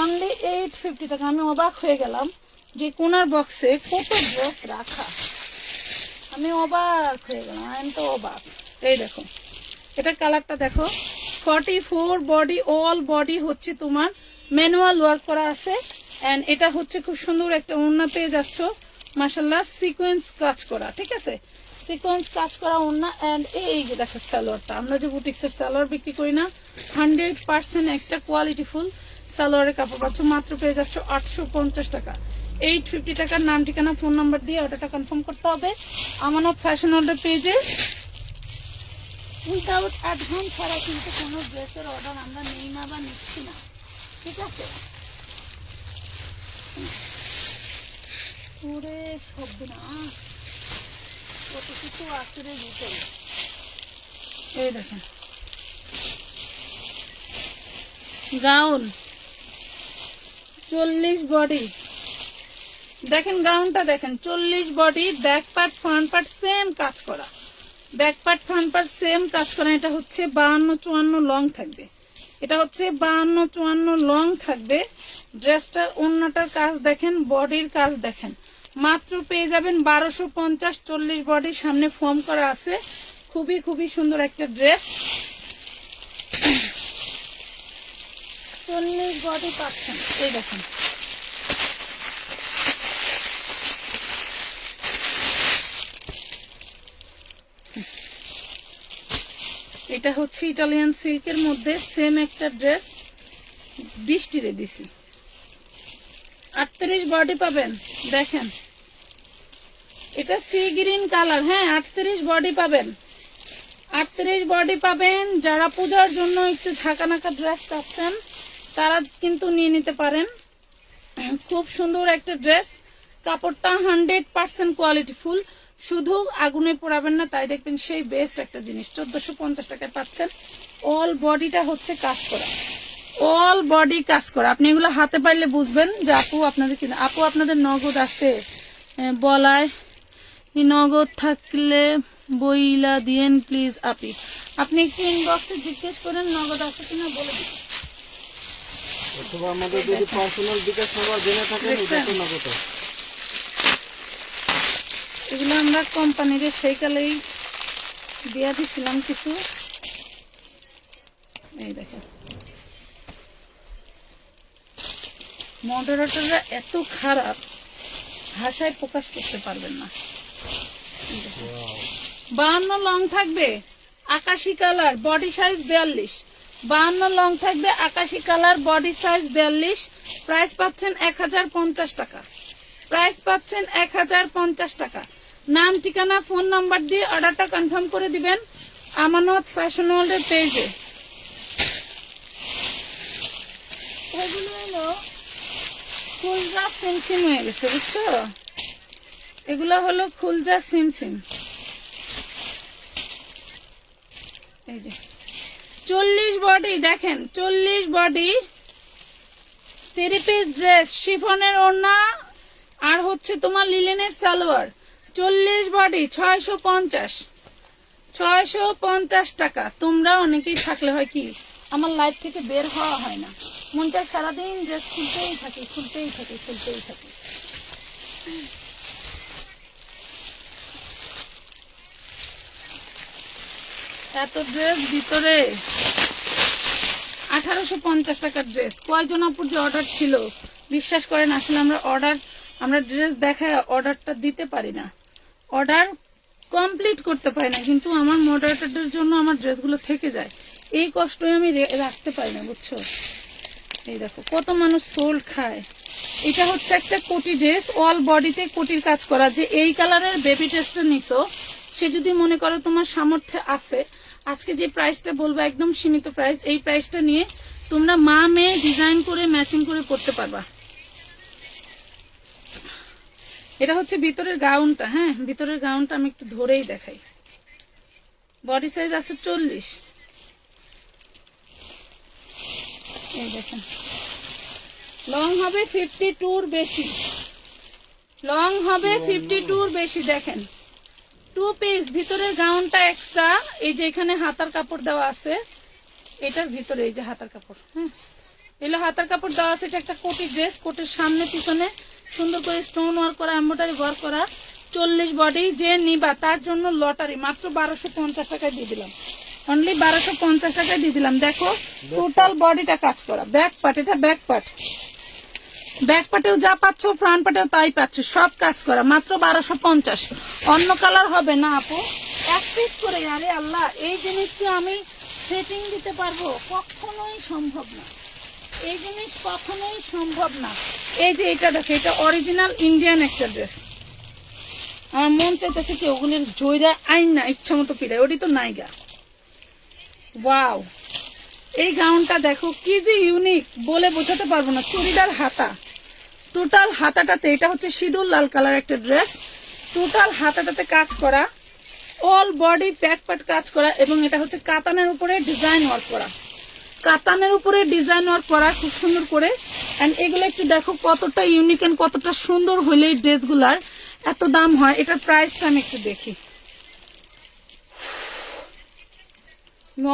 অনলি 850 টাকা। আমি অবাক হয়ে গেলাম যে কোনার বক্সে কত ড্রেস রাখা, আমি অবাক হয়ে গেলাম, আমি তো অবাক। এই দেখো, এটা কালারটা দেখো, 44 বডি, অল বডি হচ্ছে তোমার ম্যানুয়াল ওয়ার্ক করা আছে, এন্ড এটা হচ্ছে খুব সুন্দর একটা ওড়না পেয়ে যাচ্ছ, মাশাআল্লাহ, সিকোয়েন্স কাজ করা, ঠিক আছে, সিকোয়েন্স কাজ করা ওড়না। এন্ড এই যে দেখো সালোয়ারটা, আমরা যে বুটিক্সের সালোয়ার বিক্রি করি না, 100% একটা কোয়ালিটিফুল সালোয়ারের কাপড় পাচ্ছ, মাত্র পেয়ে যাচ্ছ 850 টাকা, 850 টাকার। নাম ঠিকানা ফোন নাম্বার দিয়ে অর্ডারটা কনফার্ম করতে হবে আমানত ফ্যাশন ওয়ার্ল্ড পেজে। উইদাউট অ্যাডভান্স ছাড়া কিন্তু কোনো ড্রেসের অর্ডার আমরা নেই না বা নিচ্ছি না, ঠিক আছে। পুরে সর্বনাশ, কত কিছু আছে রে ভিতরে। এই দেখেন গাউন 40 বডি, দেখেন গাউনটা দেখেন, 40 body, back part front part same কাজ করা, back part front part same কাজ করা। এটা হচ্ছে 52-54 লং থাকবে, এটা হচ্ছে 52-54 লং থাকবে। ড্রেসটার ওড়নাটার কাজ দেখেন, বডির কাজ দেখেন, মাত্র পেয়ে যাবেন 1250। 40 বডি, সামনে ফর্ম করা আছে, খুবই খুবই সুন্দর একটা ড্রেস। 40 বডি পাচ্ছেন, এই দেখেন, এটা হচ্ছে ইটালিয়ান সিল্কের মধ্যে সেম একটা ড্রেস, বৃষ্টিরে দিছি। 38 বডি পাবেন, দেখেন এটা সি গ্রিন কালার। হ্যাঁ, 38 বডি পাবেন, 38 বডি পাবেন। যারা পূজার জন্য একটু ঝাঁকানাকা ড্রেস চাচ্ছেন তারা কিন্তু নিয়ে নিতে পারেন। খুব সুন্দর একটা ড্রেস, কাপড়টা 100% কোয়ালিটি ফুল, শুধু আগুনে পোড়াবেন না, তাই দেখবেন সেই বেস্ট একটা জিনিস। 1450 টাকায় পাচ্ছেন, অল বডিটা হচ্ছে কাজ করা, অল বডি কাজ করা। আপনি এগুলো হাতে পাইলে বুঝবেন যে আপু আপনাদের কিনা। আপু আপনাদের নগদ আছে বলায়, নগদ থাকলে বইলা দিয়েন প্লিজ আপি। আপনি একটু ইনবক্সে জিজ্ঞেস করেন নগদ আছে কিনা, বলে দিন। অথবা আমাদের যদি পার্সোনাল বিকাশ নাম্বার জেনে থাকেন দেখছেন? এটা নগদ। এগুলো আমরা কোম্পানির সেই কালেই দিয়া দিছিলাম কিছু। এই দেখেন মডারেটররা এত খারাপ, ভাষায় প্রকাশ করতে পারবেন না। 52 লং থাকবে, আকাশি কালার, বডি সাইজ 42। 52 লং থাকবে, আকাশি কালার, বডি সাইজ 42। প্রাইস পাচ্ছেন 1050 টাকা। প্রাইস পাচ্ছেন 1050 টাকা। নাম, ঠিকানা, ফোন নাম্বার দিয়ে অর্ডারটা কনফার্ম করে দিবেন আমানত ফ্যাশন ওয়ার্ল্ডের পেজে। এগুলো হলো খুলজা সিমসিম হয়ে গেছে, বুঝছো? এগুলো হলো খুলজা সিমসিম। এই যে 40 বডি, দেখেন 40 বডি, 3 পিস ড্রেস, শিফনের ওড়না আর হচ্ছে তোমার লিলেনের সালোয়ার। 40 বডি 650 টাকা। তোমরা অনেকেই থাকলে হয় কি, আমার লাইফ থেকে বের হওয়া হয় না, মনটা সারাদিন ড্রেস খুলতেই থাকে। এত ড্রেস ভিতরে 1850 টাকার ড্রেস। কয়জন আপুর যে অর্ডার ছিল বিশ্বাস করেন, আসলে আমরা ড্রেস দেখায় অর্ডারটা দিতে পারি না, অর্ডার কমপ্লিট করতে পারি না, কিন্তু আমার মডারেটরদের জন্য আমার ড্রেসগুলো থেকে যায়। এই কষ্টই আমি রাখতে পারি না, বুঝছো? এই দেখো কত মানুষ সোল্ড খায়। এটা হচ্ছে একটা কোটি ড্রেস, অল বডিতে কোটির কাজ করা। যে এই কালারের বেবি ড্রেসটা নিছো, সে যদি মনে করো তোমার সামর্থ্য আছে, আজকে যে প্রাইসটা বলবো একদম সীমিত প্রাইস, এই প্রাইসটা নিয়ে তোমরা মা মেয়ে ডিজাইন করে ম্যাচিং করে পড়তে পারবা। এটা হচ্ছে ভিতরের গাউনটা। হ্যাঁ, ভিতরের গাউনটা আমি একটু ধরেই দেখাই। বডি সাইজ আছে 40। এই দেখেন লং হবে 52 বেশি, লং হবে 52 বেশি। দেখেন 2 পিস, ভিতরের গাউনটা এক্সট্রা। এই যে এখানে হাতার কাপড় দেওয়া আছে, এটার ভিতরে এই যে হাতার কাপড়। হ্যাঁ, এগুলো হাতার কাপড় দেওয়া আছে। এটা একটা কোটি ড্রেস, কোটের সামনে পিছনে সুন্দর করে স্টোন ওয়ার্ক করা, এমব্রয়ডারি ওয়ার্ক করা। 40 বডি। যে নিবা তার জন্য লটারি, মাত্র 1250 টাকায় দিয়ে দিলাম, অনলি 1250 টাকায় দিয়ে দিলাম। দেখো টোটাল বডিটা কাজ করা। ব্যাক পার্ট, এটা ব্যাক পার্ট, ব্যাক পার্টেও যা পাচ্ছ ফ্রন্ট পার্টেও তাই পাচ্ছ, সব কাজ করা, মাত্র 1250। অন্য কালার হবে না আপু, এক পিস করে। আরে আল্লাহ, এই জিনিসটা আমি সেটিং দিতে পারবো? কখনোই সম্ভব না, এই জিনিস কখনোই সম্ভব না। এই যে এটা দেখো, এটা অরিজিনাল ইন্ডিয়ান একটা ড্রেস। আমার মন চাইতেছে কি ওগুলির জয়রা আইন না ইচ্ছা মতো পিড়ায়, ওটি তো নাইগা। ওয়াও, এই গাউনটা দেখো কি যে ইউনিক, বলে বোঝাতে পারবো না। চুড়িদার হাতা, টোটাল হাতাটাতে, এটা হচ্ছে সিঁদুর লাল কালার একটা ড্রেস, টোটাল হাতাটাতে কাজ করা, অল বডি ব্যাক পার্ট কাজ করা, এবং এটা হচ্ছে কাতানের উপরে ডিজাইন ওয়ার্ক করা, কাতানের উপরে ডিজাইন ওয়ার্ক করা খুব সুন্দর করে। এন্ড এগুলো একটু দেখো কতটা ইউনিক এন্ড কতটা সুন্দর হইলে এই ড্রেসগুলার এত দাম হয়। এটার প্রাইসটা আমি একটু দেখি,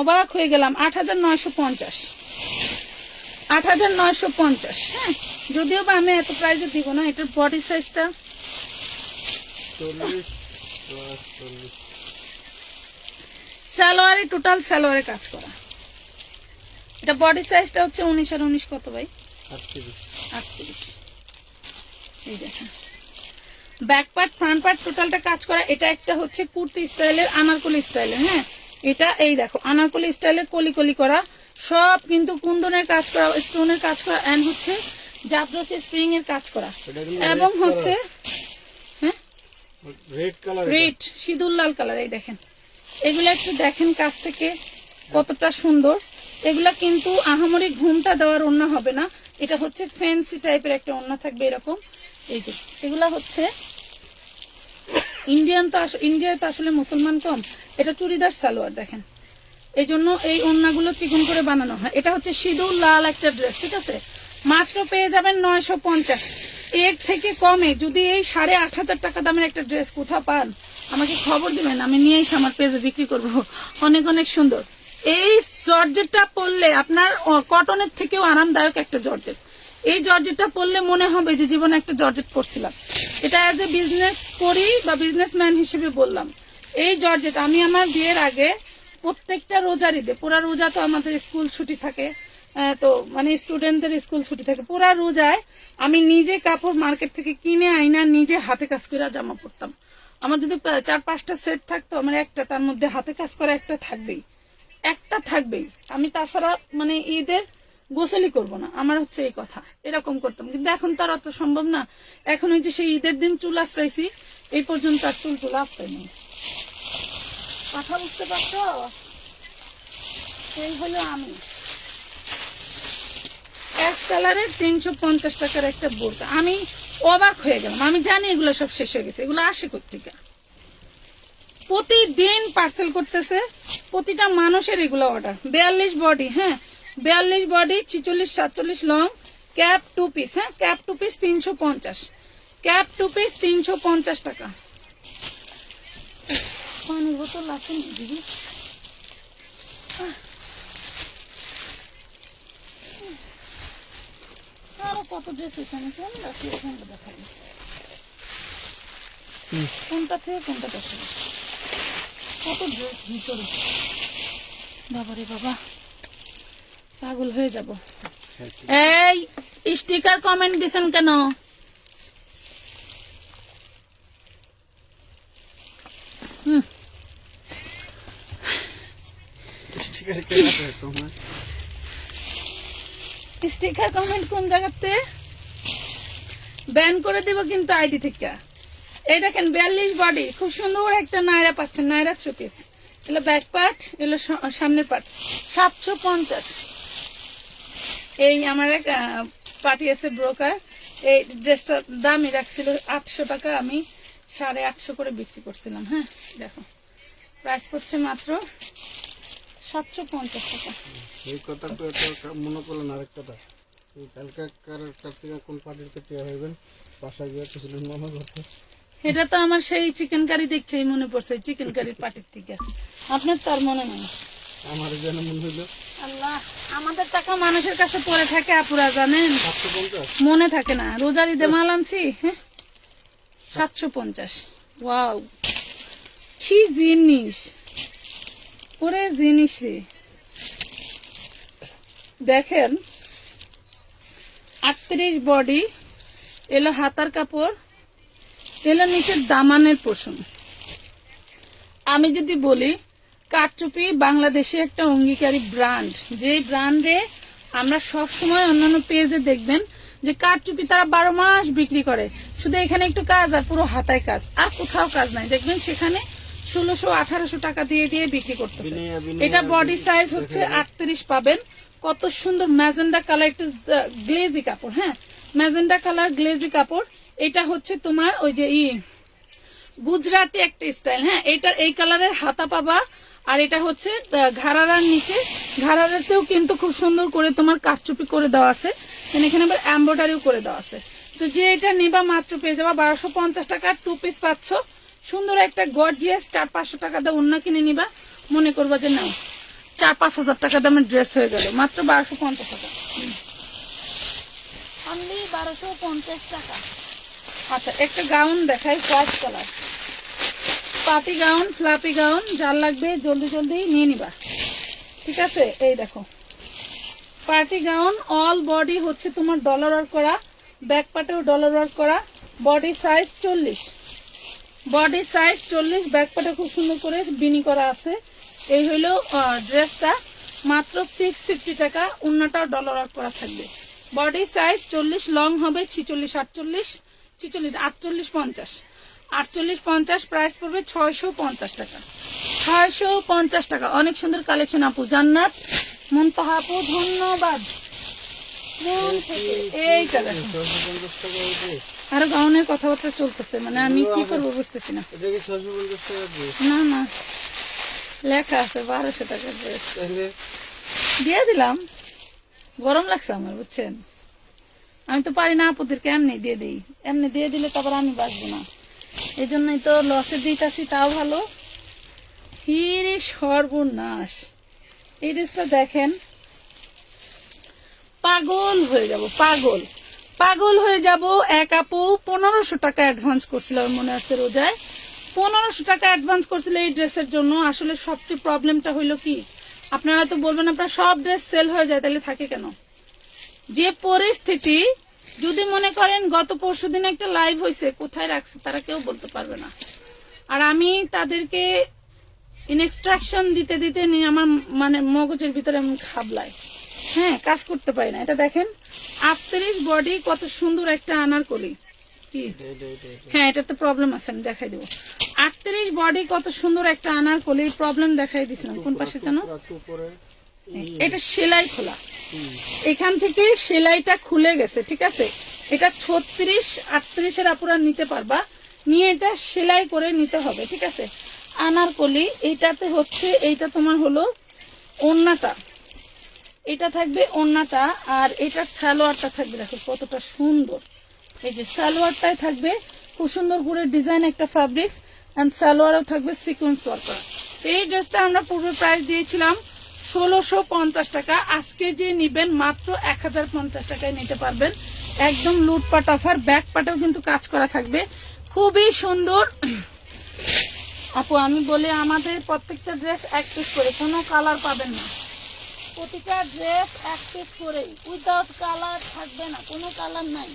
অবাক হয়ে গেলাম। 8950, 8950। হ্যাঁ, যদিও বা আমি এত প্রাইসে দিব না। এটার বডি সাইজটা 40 সালোয়ারে, টোটাল সালোয়ারে কাজ করা। এটা বডি সাইজটা হচ্ছে 19 আর 19 কত ভাই? 38। এই দেখেন ব্যাক পার্ট, ফ্রন্ট পার্ট টোটালটা কাজ করা। এটা একটা হচ্ছে কুর্তি স্টাইলের, আনারকলি স্টাইলের। হ্যাঁ, এটা এই দেখো আনারকলি স্টাইলের কলি কলি করা, সব কিন্তু কুন্দনের কাজ করা, স্টোনের কাজ করা, এন্ড হচ্ছে জাবরসি স্প্রিং এর কাজ করা, এবং হচ্ছে হ্যাঁ রেড কালার, রেড সিঁদুর লাল কালার। এই দেখেন এগুলা একটু দেখেন কাছ থেকে কতটা সুন্দর। এগুলা কিন্তু আহামরি ঘুমটা দেওয়ার ওড়না হবে না, এটা হচ্ছে ফ্যান্সি টাইপের একটা ওড়না থাকবে এরকম। এই যে এগুলা হচ্ছে ইন্ডিয়ায় তো আসলে মুসলমান কম। এটা চুড়িদার সালোয়ার, দেখেন এই জন্য এই ওড়নাগুলো চিকন করে বানানো হয়। এটা হচ্ছে সিঁদুর লাল একটা ড্রেস, ঠিক আছে, মাত্র পেয়ে যাবেন 950। এর থেকে কমে যদি এই 8,500 টাকা দামের একটা ড্রেস কোথা পান আমাকে খবর দিবেন, আমি নিয়ে এসে আমার পেজে বিক্রি করব। অনেক অনেক সুন্দর। এই জর্জেটটা পরলে আপনার কটনের থেকেও আরামদায়ক একটা জর্জেট। এই জর্জেটটা পরলে মনে হবে যে জীবনে একটা জর্জেট পরছিলাম। এটা অ্যাজ এ বিজনেস করি বা বিজনেসম্যান হিসেবে বললাম, এই জর্জেট আমি আমার বিয়ের আগে প্রত্যেকটা রোজার ঈদে, পুরা রোজা তো আমাদের স্কুল ছুটি থাকে, তো মানে স্টুডেন্টদের স্কুল ছুটি থাকে, পুরা রোজায় আমি নিজে কাপড় মার্কেট থেকে কিনে আইনা নিজে হাতে কাজ করে জামা পরতাম। আমার যদি 4-5টা সেট থাকতো, আমার একটা তার মধ্যে হাতে কাজ করা একটা থাকবেই। আমি তাছাড়া মানে ঈদের গোসলই করব না, আমার হচ্ছে এই কথা, এরকম করতাম। কিন্তু এখন তো আর অত সম্ভব না। এখন ওই যে সেই ঈদের দিন চুল আশ্রাইছি, এই পর্যন্ত আর চুল আশ্রয় নেই। কথা বুঝতে পারছো? এই হলো আমি। এক কালারের 350 টাকার একটা বোরকা। আমি অবাক হয়ে গেলাম, আমি জানি এগুলো সব শেষ হয়ে গেছে, এগুলো আসে কোত্থেকে। প্রতিদিন পার্সেল করতেছে, প্রতিটা মানুষের এগুলো অর্ডার। 42 বডি, হ্যাঁ 42 বডি, 46-47 লং, ক্যাপ 2 পিস, হ্যাঁ ক্যাপ 2 পিস 350, ক্যাপ 2 পিস 350 টাকা। পানির বোতল আছে দিদি? আরো কত ড্রেস এখানে, কোনটা দেখাবো, কোনটা থেকে কোনটা দেখাবো, কত ড্রেস ভিতরে, বাবারে বাবা পাগল হয়ে যাব। এই স্টিকার কমেন্ট দিছেন কেন? স্টিকার কমেন্ট কোন জায়গাতে ব্যান করে দিব কিন্তু আইডি থেকে। এই দেখেন 42 বডি, খুব সুন্দর একটা নায়রা পাচ্ছেন, নায়রা 3 পিস। এগুলো ব্যাক পার্ট, এগুলো সামনের পার্ট, 750। এই আমার এক পাঠিয়েছে ব্রোকার, এই ড্রেসটা দামই রাখছিল 800 টাকা, আমি 850 করে বিক্রি করছিলাম। হ্যাঁ দেখো প্রাইস করছে মাত্র 750 টাকা। এই কথা মনে করলেন আরেক কথা, কালকে কার থেকে কোন পার্টির পেটে হইবেন বাসায় গিয়ে কিছুদিন মনে করতে। এটা তো আমার সেই চিকেন কারি দেখেই মনে পড়ছে, চিকেন কারির পার্টির থেকে। আপনার তার মনে নেই? আমার যেন মনে হইলো আল্লাহ, আমাদের টাকা মানুষের কাছে পড়ে থাকে আপুরা, জানেন 750 মনে থাকে না। রোজার ঈদে মাল আনছি, হ্যাঁ 750। ওয়াও কি জিনিস, ওরে জিনিস রে। দেখেন 38 বডি, এলো হাতার কাপড়, এলো নিচের দামানের পোষণ। আমি যদি বলি কারচুপি বাংলাদেশে একটা অঙ্গীকারী ব্র্যান্ড, যে ব্র্যান্ডে আমরা সব সময় অন্যান্য পেজে দেখবেন যে কারচুপি তারা 12 মাস বিক্রি করে, শুধু এখানে একটু কাজ আর পুরো হাতায় কাজ, আর কোথাও কাজ নাই। দেখবেন সেখানে 1600-1800 টাকা দিয়ে বিক্রি করতেছে। এটা বডি সাইজ হচ্ছে 38 পাবেন। কত সুন্দর ম্যাজেন্ডা কালার, একটা গ্লেজি কাপড়, হ্যাঁ ম্যাজেন্ডা কালার গ্লেজি কাপড়। এটা হচ্ছে তোমার ওই যে গুজরাটি একটা স্টাইল, হ্যাঁ এটা এই কালারের হাতা পাবা। আর এটা হচ্ছে ঘাড়ার নিচে, ঘাড়ারাতেও কিন্তু খুব সুন্দর করে তোমার কারচুপি করে দেওয়া আছে, এখানে আবার এমব্রয়ডারিও করে দেওয়া আছে। তো যে এটা নিবা মাত্র পেয়ে যাবা 1250 টাকা, 2 পিস পাচ্ছ। সুন্দর একটা গর্জিয়াস 400-500 টাকা দিয়ে অন্য কিনে নিবা, মনে করবা যে নাও 4-5 হাজার টাকা দামের ড্রেস হয়ে গেল, মাত্র 1250 টাকা, অনলি 1250 টাকা। আচ্ছা একটা গাউন দেখাই, white colour party gown, fluffy gown, যার লাগবে জলদি জলদি নিয়ে নিবা, ঠিক আছে। এই দেখো পার্টি গাউন, অল বডি হচ্ছে তোমার ডলার ওয়ার্ক করা, ব্যাক পার্টেও ডলার ওয়ার্ক করা, body size 40, body size 40, back পার্টে খুব সুন্দর করে বিনি করা আছে। এই হইলো ড্রেসটা, মাত্র 650 টাকা, অন্যটাও ডলার ওয়ার্ক করা থাকবে। বডি সাইজ 40, লং হবে 46-48, 48-50, 48-50, প্রাইস পড়বে 650 টাকা, 650 টাকা। অনেক সুন্দর কালেকশন আপু, জান্নাত মুনতাহা আপু ধন্যবাদ। এইটা দেখো, আরো গাউনের কথাবার্তা চলতেছে, মানে আমি কি করবো বুঝতেছি না। এটা কি 650 টাকা দিয়ে? না না লেখা আছে 1200 টাকা ড্রেস। তাহলে দিয়ে দিলাম, গরম লাগছে আমার, বুঝছেন? আমি তো পারি না আপুদেরকে এমনি দিয়ে দিই, এমনি দিয়ে দিলে তারপর আমি বাঁচবো না, এই জন্যই তো লসে দিতেছি। তাও ভালো। কি রে সর্বনাশ! এই ড্রেসটা দেখেন, পাগল হয়ে যাব, পাগল হয়ে যাব। এক আপু 1500 টাকা অ্যাডভান্স করছিল, আমার মনে আছে রোজায় 1500 টাকা অ্যাডভান্স করছিল এই ড্রেসের জন্য। আসলে সবচেয়ে প্রবলেমটা হইলো কি, আপনারা তো বলবেন আপনার সব ড্রেস সেল হয়ে যায়, তাহলে থাকে কেন? যে পরিস্থিতি, যদি মনে করেন গত পরশুদিন একটা লাইভ হয়েছে, কোথায় রাখছে তারা কেউ বলতে পারবে না। আর আমি তাদেরকে ইনস্ট্রাকশন দিতে দিতে আমার মানে মগজের ভিতরে এমন খাবলায়, হ্যাঁ, কাজ করতে পারি না। এটা দেখেন 38 বডি, কত সুন্দর একটা আনারকলি। কি হ্যাঁ, এটা তো প্রবলেম আছে, আমি দেখাই দেবো। 38 বডি, কত সুন্দর একটা আনারকলি। প্রবলেম দেখাই দিছিলাম কোন পাশে যেন, এটা সেলাই খোলা, এখান থেকে সেলাইটা খুলে গেছে, ঠিক আছে? এটা 36-38 এর আপুরা নিতে পারবা, নিয়ে এটা সেলাই করে নিতে হবে, ঠিক আছে? আনারকলি, এইটাতে হচ্ছে, এইটা তোমার হলো ওড়নাটা, এটা থাকবে ওড়নাটা, আর এটার সালোয়ারটা থাকবে, দেখো কতটা সুন্দর। এই যে সালোয়ারটাই থাকবে খুব সুন্দর করে ডিজাইন একটা ফ্যাব্রিক্স, এন্ড সালোয়ারও থাকবে সিকোয়েন্স ওয়ার্ক করা। এই ড্রেসটা আমরা পূর্বে প্রাইস দিয়েছিলাম 1650 টাকা। আজকে যে নিবেন মাত্র 1050 টাকায় নিতে পারবেন, একদম লুটপাট অফার। ব্যাক পাটেও কিন্তু কাজ করা থাকবে, খুবই সুন্দর। আপু আমি বলি, আমাদের প্রত্যেকটা ড্রেস এক পিস করে, কোনো কালার পাবেন না, প্রতিটা ড্রেস এক পিস করেই, উইদাউট কালার থাকবে না, কোনো কালার নাই।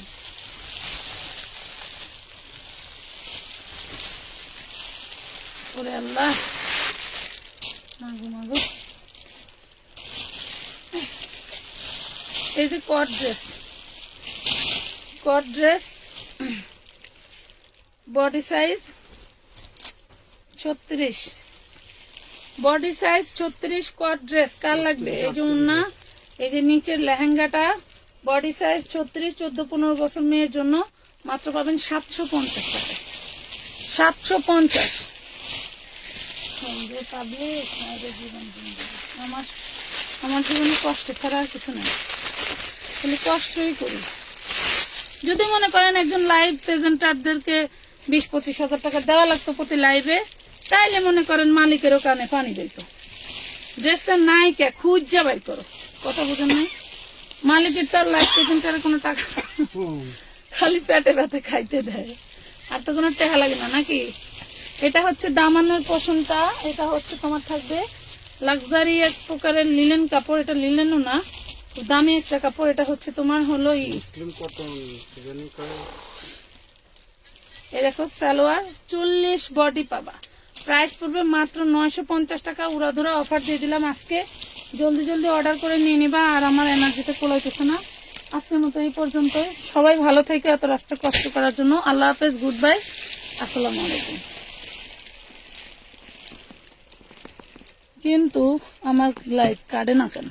ওরে আল্লাহ, মাগো মাগো। এই যে কট dress, body size 36, body size 36, কট ড্রেস। কার লাগবে? এই যে ওন্না, এই যে নিচের লেহেঙ্গাটা, বডি সাইজ 36, 14-15 বছর মেয়ের জন্য মাত্র পাবেন 750 টাকা, 750। আমার জীবনে কষ্ট ছাড়া আর কিছু নেই, খালি কষ্টই করি। যদি মনে করেন একজন লাইভ প্রেজেন্টারদেরকে 20-25 হাজার টাকা দেওয়া লাগতো প্রতি লাইভে, তাইলে মনে করেন মালিকেরও কানে পানি দিত। ড্রেসটা নাই কে খুঁজা বাইর করো, কথা বুঝেন নাই? মালিকের তার লাইভ প্রেজেন্টারের কোনো টাকা, খালি পেটে ব্যথা খাইতে দেয়, আর তো কোনো টাকা লাগে না নাকি? এটা হচ্ছে দামানের পোষণটা, এটা হচ্ছে তোমার থাকবে লাক্সারি এক প্রকারের লিনেন কাপড়, এটা লিনেনও না, খুব দামি একটা কাপড়। এটা হচ্ছে তোমার হলো এই দেখো সালোয়ার, 40 বডি পাবা, প্রাইস পড়বে মাত্র 950 টাকা। উড়াধুরা অফার দিয়ে দিলাম আজকে, জলদি জলদি অর্ডার করে নিয়ে নিবা, আর আমার এনার্জিতে কোলাইতেছে না। আজকের মতো এই পর্যন্ত, সবাই ভালো থেকে এত রাস্তা কষ্ট করার জন্য। আল্লাহ হাফেজ, গুড বাই, আসসালামু আলাইকুম। কিন্তু আমার লাইফ কাটে না কেন?